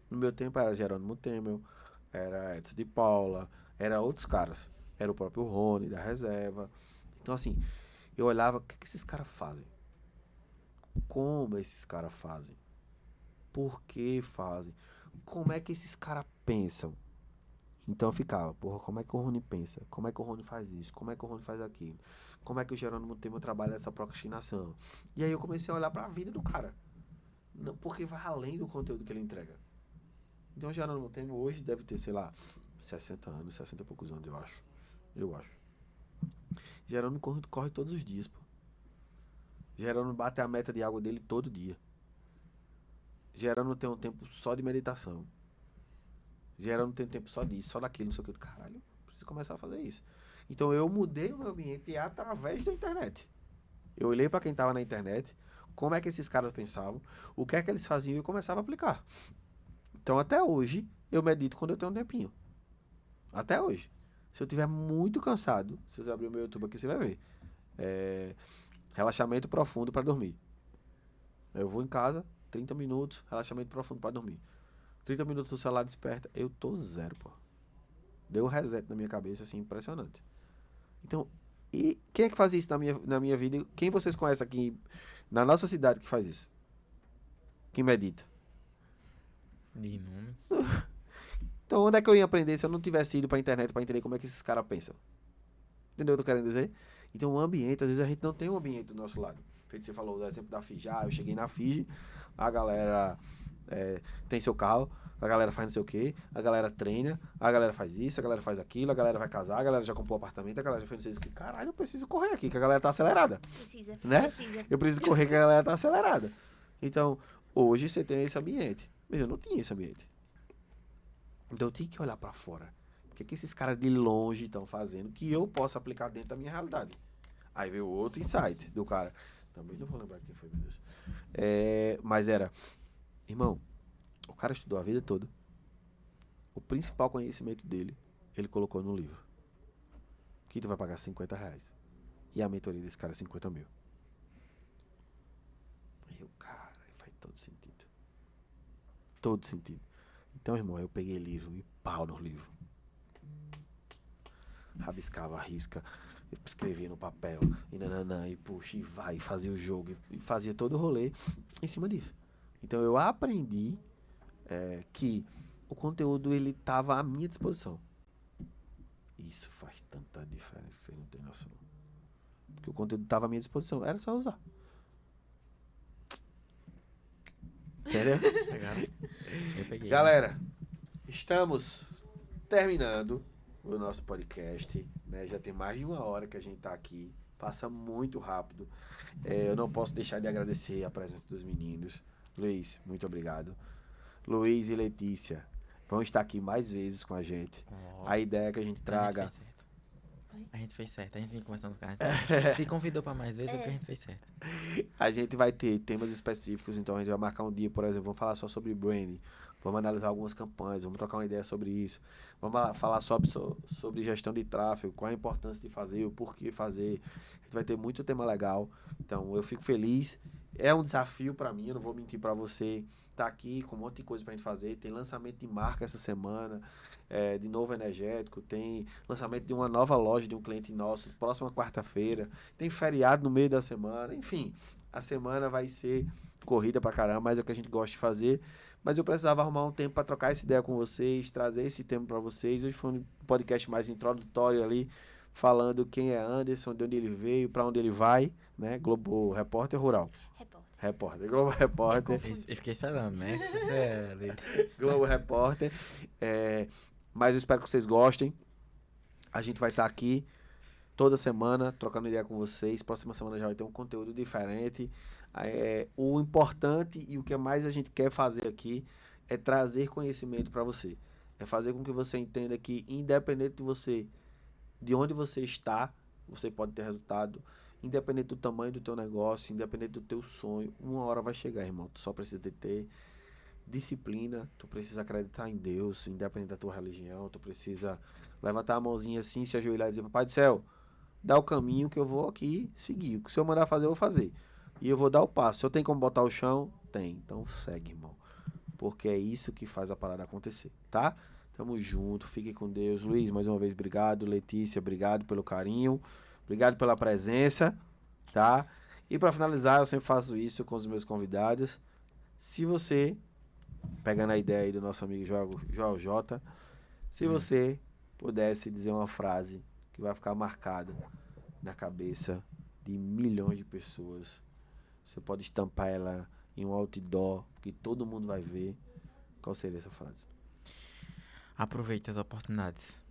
No meu tempo era Jerônimo Temel, era Edson de Paula, era outros caras. Era o próprio Rony, da Reserva. Então, assim, eu olhava: o que esses caras fazem? Como esses caras fazem? Por que fazem? Como é que esses caras pensam? Então eu ficava: porra, como é que o Rony pensa? Como é que o Rony faz isso? Como é que o Rony faz aquilo? Como é que o Jerônimo Temel trabalha essa procrastinação? E aí eu comecei a olhar pra vida do cara. Não, porque vai além do conteúdo que ele entrega. Então o Jerônimo Temel hoje deve ter, sei lá, 60 anos, 60 e poucos anos, eu acho. Jerônimo corre todos os dias, pô. Jerônimo bate a meta de água dele todo dia. Jerônimo tem um tempo só de meditação. Jerônimo tem um tempo só disso, só daquilo, não sei o que. Caralho, preciso começar a fazer isso. Então eu mudei o meu ambiente através da internet. Eu olhei para quem estava na internet, como é que esses caras pensavam, o que é que eles faziam, e eu começava a aplicar. Então até hoje eu medito quando eu tenho um tempinho. Até hoje. Se eu estiver muito cansado, se você abrir o meu YouTube aqui, você vai ver. Relaxamento profundo para dormir. Eu vou em casa, 30 minutos, relaxamento profundo para dormir. 30 minutos o celular desperta, eu tô zero, pô. Deu um reset na minha cabeça, assim, impressionante. Então, e quem é que faz isso na minha vida? Quem vocês conhecem aqui na nossa cidade que faz isso? Quem medita? De nome. Então, onde é que eu ia aprender se eu não tivesse ido pra internet pra entender como é que esses caras pensam? Entendeu o que eu tô querendo dizer? Então, o ambiente, às vezes a gente não tem um ambiente do nosso lado. Feito você falou, o exemplo da Fiji. Eu cheguei na Fiji, a galera tem seu carro, a galera faz não sei o quê, a galera treina, a galera faz isso, a galera faz aquilo, a galera vai casar, a galera já comprou apartamento, a galera já fez não sei o que. Caralho, eu preciso correr aqui, que a galera tá acelerada. Precisa, Né? precisa. Eu preciso correr, que a galera tá acelerada. Então, hoje você tem esse ambiente. Mas eu não tinha esse ambiente. Então eu tinha que olhar pra fora. O que esses caras de longe estão fazendo que eu possa aplicar dentro da minha realidade? Aí veio outro insight do cara. Também não vou lembrar quem foi, meu Deus. Mas era, irmão, o cara estudou a vida toda. O principal conhecimento dele, ele colocou no livro. Que tu vai pagar R$50. E a mentoria desse cara é 50 mil. E eu, cara, faz todo sentido. Todo sentido. Então, irmão, eu peguei livro e pau no livro. Rabiscava a risca, escrevia no papel, e nananã, e puxa, e vai, e fazia o jogo, e fazia todo o rolê em cima disso. Então eu aprendi que o conteúdo, ele estava à minha disposição. Isso faz tanta diferença que você não tem noção. Porque o conteúdo estava à minha disposição, era só usar. Entendeu? Eu peguei. Galera, estamos terminando o nosso podcast, né? Já tem mais de 1 hora que a gente tá aqui. Passa muito rápido. Eu não posso deixar de agradecer a presença dos meninos. Luiz, muito obrigado. Luiz e Letícia vão estar aqui mais vezes com a gente. A ideia é que a gente traga... A gente fez certo. A gente vinha conversando com a gente. Se convidou pra mais vezes, é porque a gente fez certo. A gente vai ter temas específicos, então a gente vai marcar um dia, por exemplo, vamos falar só sobre branding. Vamos analisar algumas campanhas, vamos trocar uma ideia sobre isso. Vamos falar sobre gestão de tráfego, qual a importância de fazer, o porquê fazer. A gente vai ter muito tema legal. Então, eu fico feliz. É um desafio para mim, eu não vou mentir para você. Tá aqui com um monte de coisa pra gente fazer. Tem lançamento de marca essa semana, de novo energético. Tem lançamento de uma nova loja de um cliente nosso, próxima quarta-feira. Tem feriado no meio da semana. Enfim, a semana vai ser corrida pra caramba, mas é o que a gente gosta de fazer. Mas eu precisava arrumar um tempo para trocar essa ideia com vocês, trazer esse tema para vocês. Hoje foi um podcast mais introdutório ali, falando quem é Anderson, de onde ele veio, para onde ele vai, né? Globo Repórter Rural? Repórter. Globo Repórter. Eu fiquei esperando, né? Globo Repórter. Mas eu espero que vocês gostem. A gente vai estar aqui toda semana, trocando ideia com vocês. Próxima semana já vai ter um conteúdo diferente. O importante e o que mais a gente quer fazer aqui é trazer conhecimento para você. É fazer com que você entenda que, independente de onde você está, você pode ter resultado. Independente do tamanho do teu negócio, independente do teu sonho, uma hora vai chegar, irmão. Tu só precisa de ter disciplina, tu precisa acreditar em Deus, independente da tua religião. Tu precisa levantar a mãozinha assim, se ajoelhar e dizer: Papai do céu, dá o caminho que eu vou aqui seguir. O que o Senhor mandar fazer, eu vou fazer. E eu vou dar o passo. Se eu tenho como botar o chão, tem. Então segue, irmão. Porque é isso que faz a parada acontecer, tá? Tamo junto, fique com Deus. Luiz, mais uma vez, obrigado. Letícia, obrigado pelo carinho. Obrigado pela presença, tá? E para finalizar, eu sempre faço isso com os meus convidados. Se você, pegando a ideia aí do nosso amigo Joel J, se você pudesse dizer uma frase que vai ficar marcada na cabeça de milhões de pessoas, você pode estampar ela em um outdoor que todo mundo vai ver, qual seria essa frase? Aproveite as oportunidades.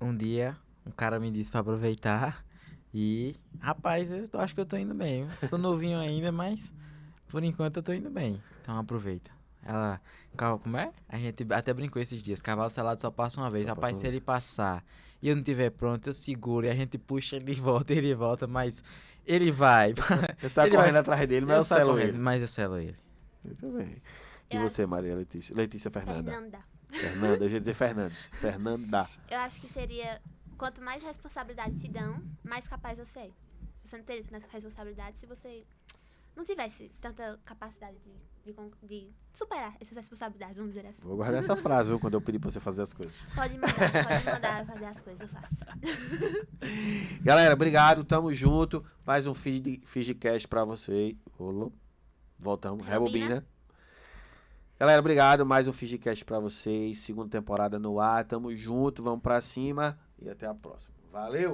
Um dia, um cara me disse pra aproveitar e, rapaz, eu acho que eu tô indo bem. Eu sou novinho ainda, mas por enquanto eu tô indo bem. Então aproveita. Como é? A gente até brincou esses dias. Cavalo selado só passa uma vez. Rapaz, se ele passar e eu não tiver pronto, eu seguro e a gente puxa ele volta, mas ele vai. Eu saio correndo atrás dele, mas eu selo ele. Mas eu selo ele. Muito bem. E você, Maria Letícia? Letícia Fernanda. Fernanda, eu ia dizer Fernandes. Fernanda. Eu acho que seria, quanto mais responsabilidade te dão, mais capaz você é. Você não teria tanta responsabilidade se você não tivesse tanta capacidade de superar essas responsabilidades, vamos dizer assim. Vou guardar essa frase, viu, quando eu pedir pra você fazer as coisas. Pode mandar eu fazer as coisas, eu faço. Galera, obrigado, tamo junto. Mais um Fingecast pra você. Voltamos, rebobina. Galera, obrigado, mais um Fingecast pra vocês. Segunda temporada no ar, tamo junto, vamos pra cima e até a próxima. Valeu!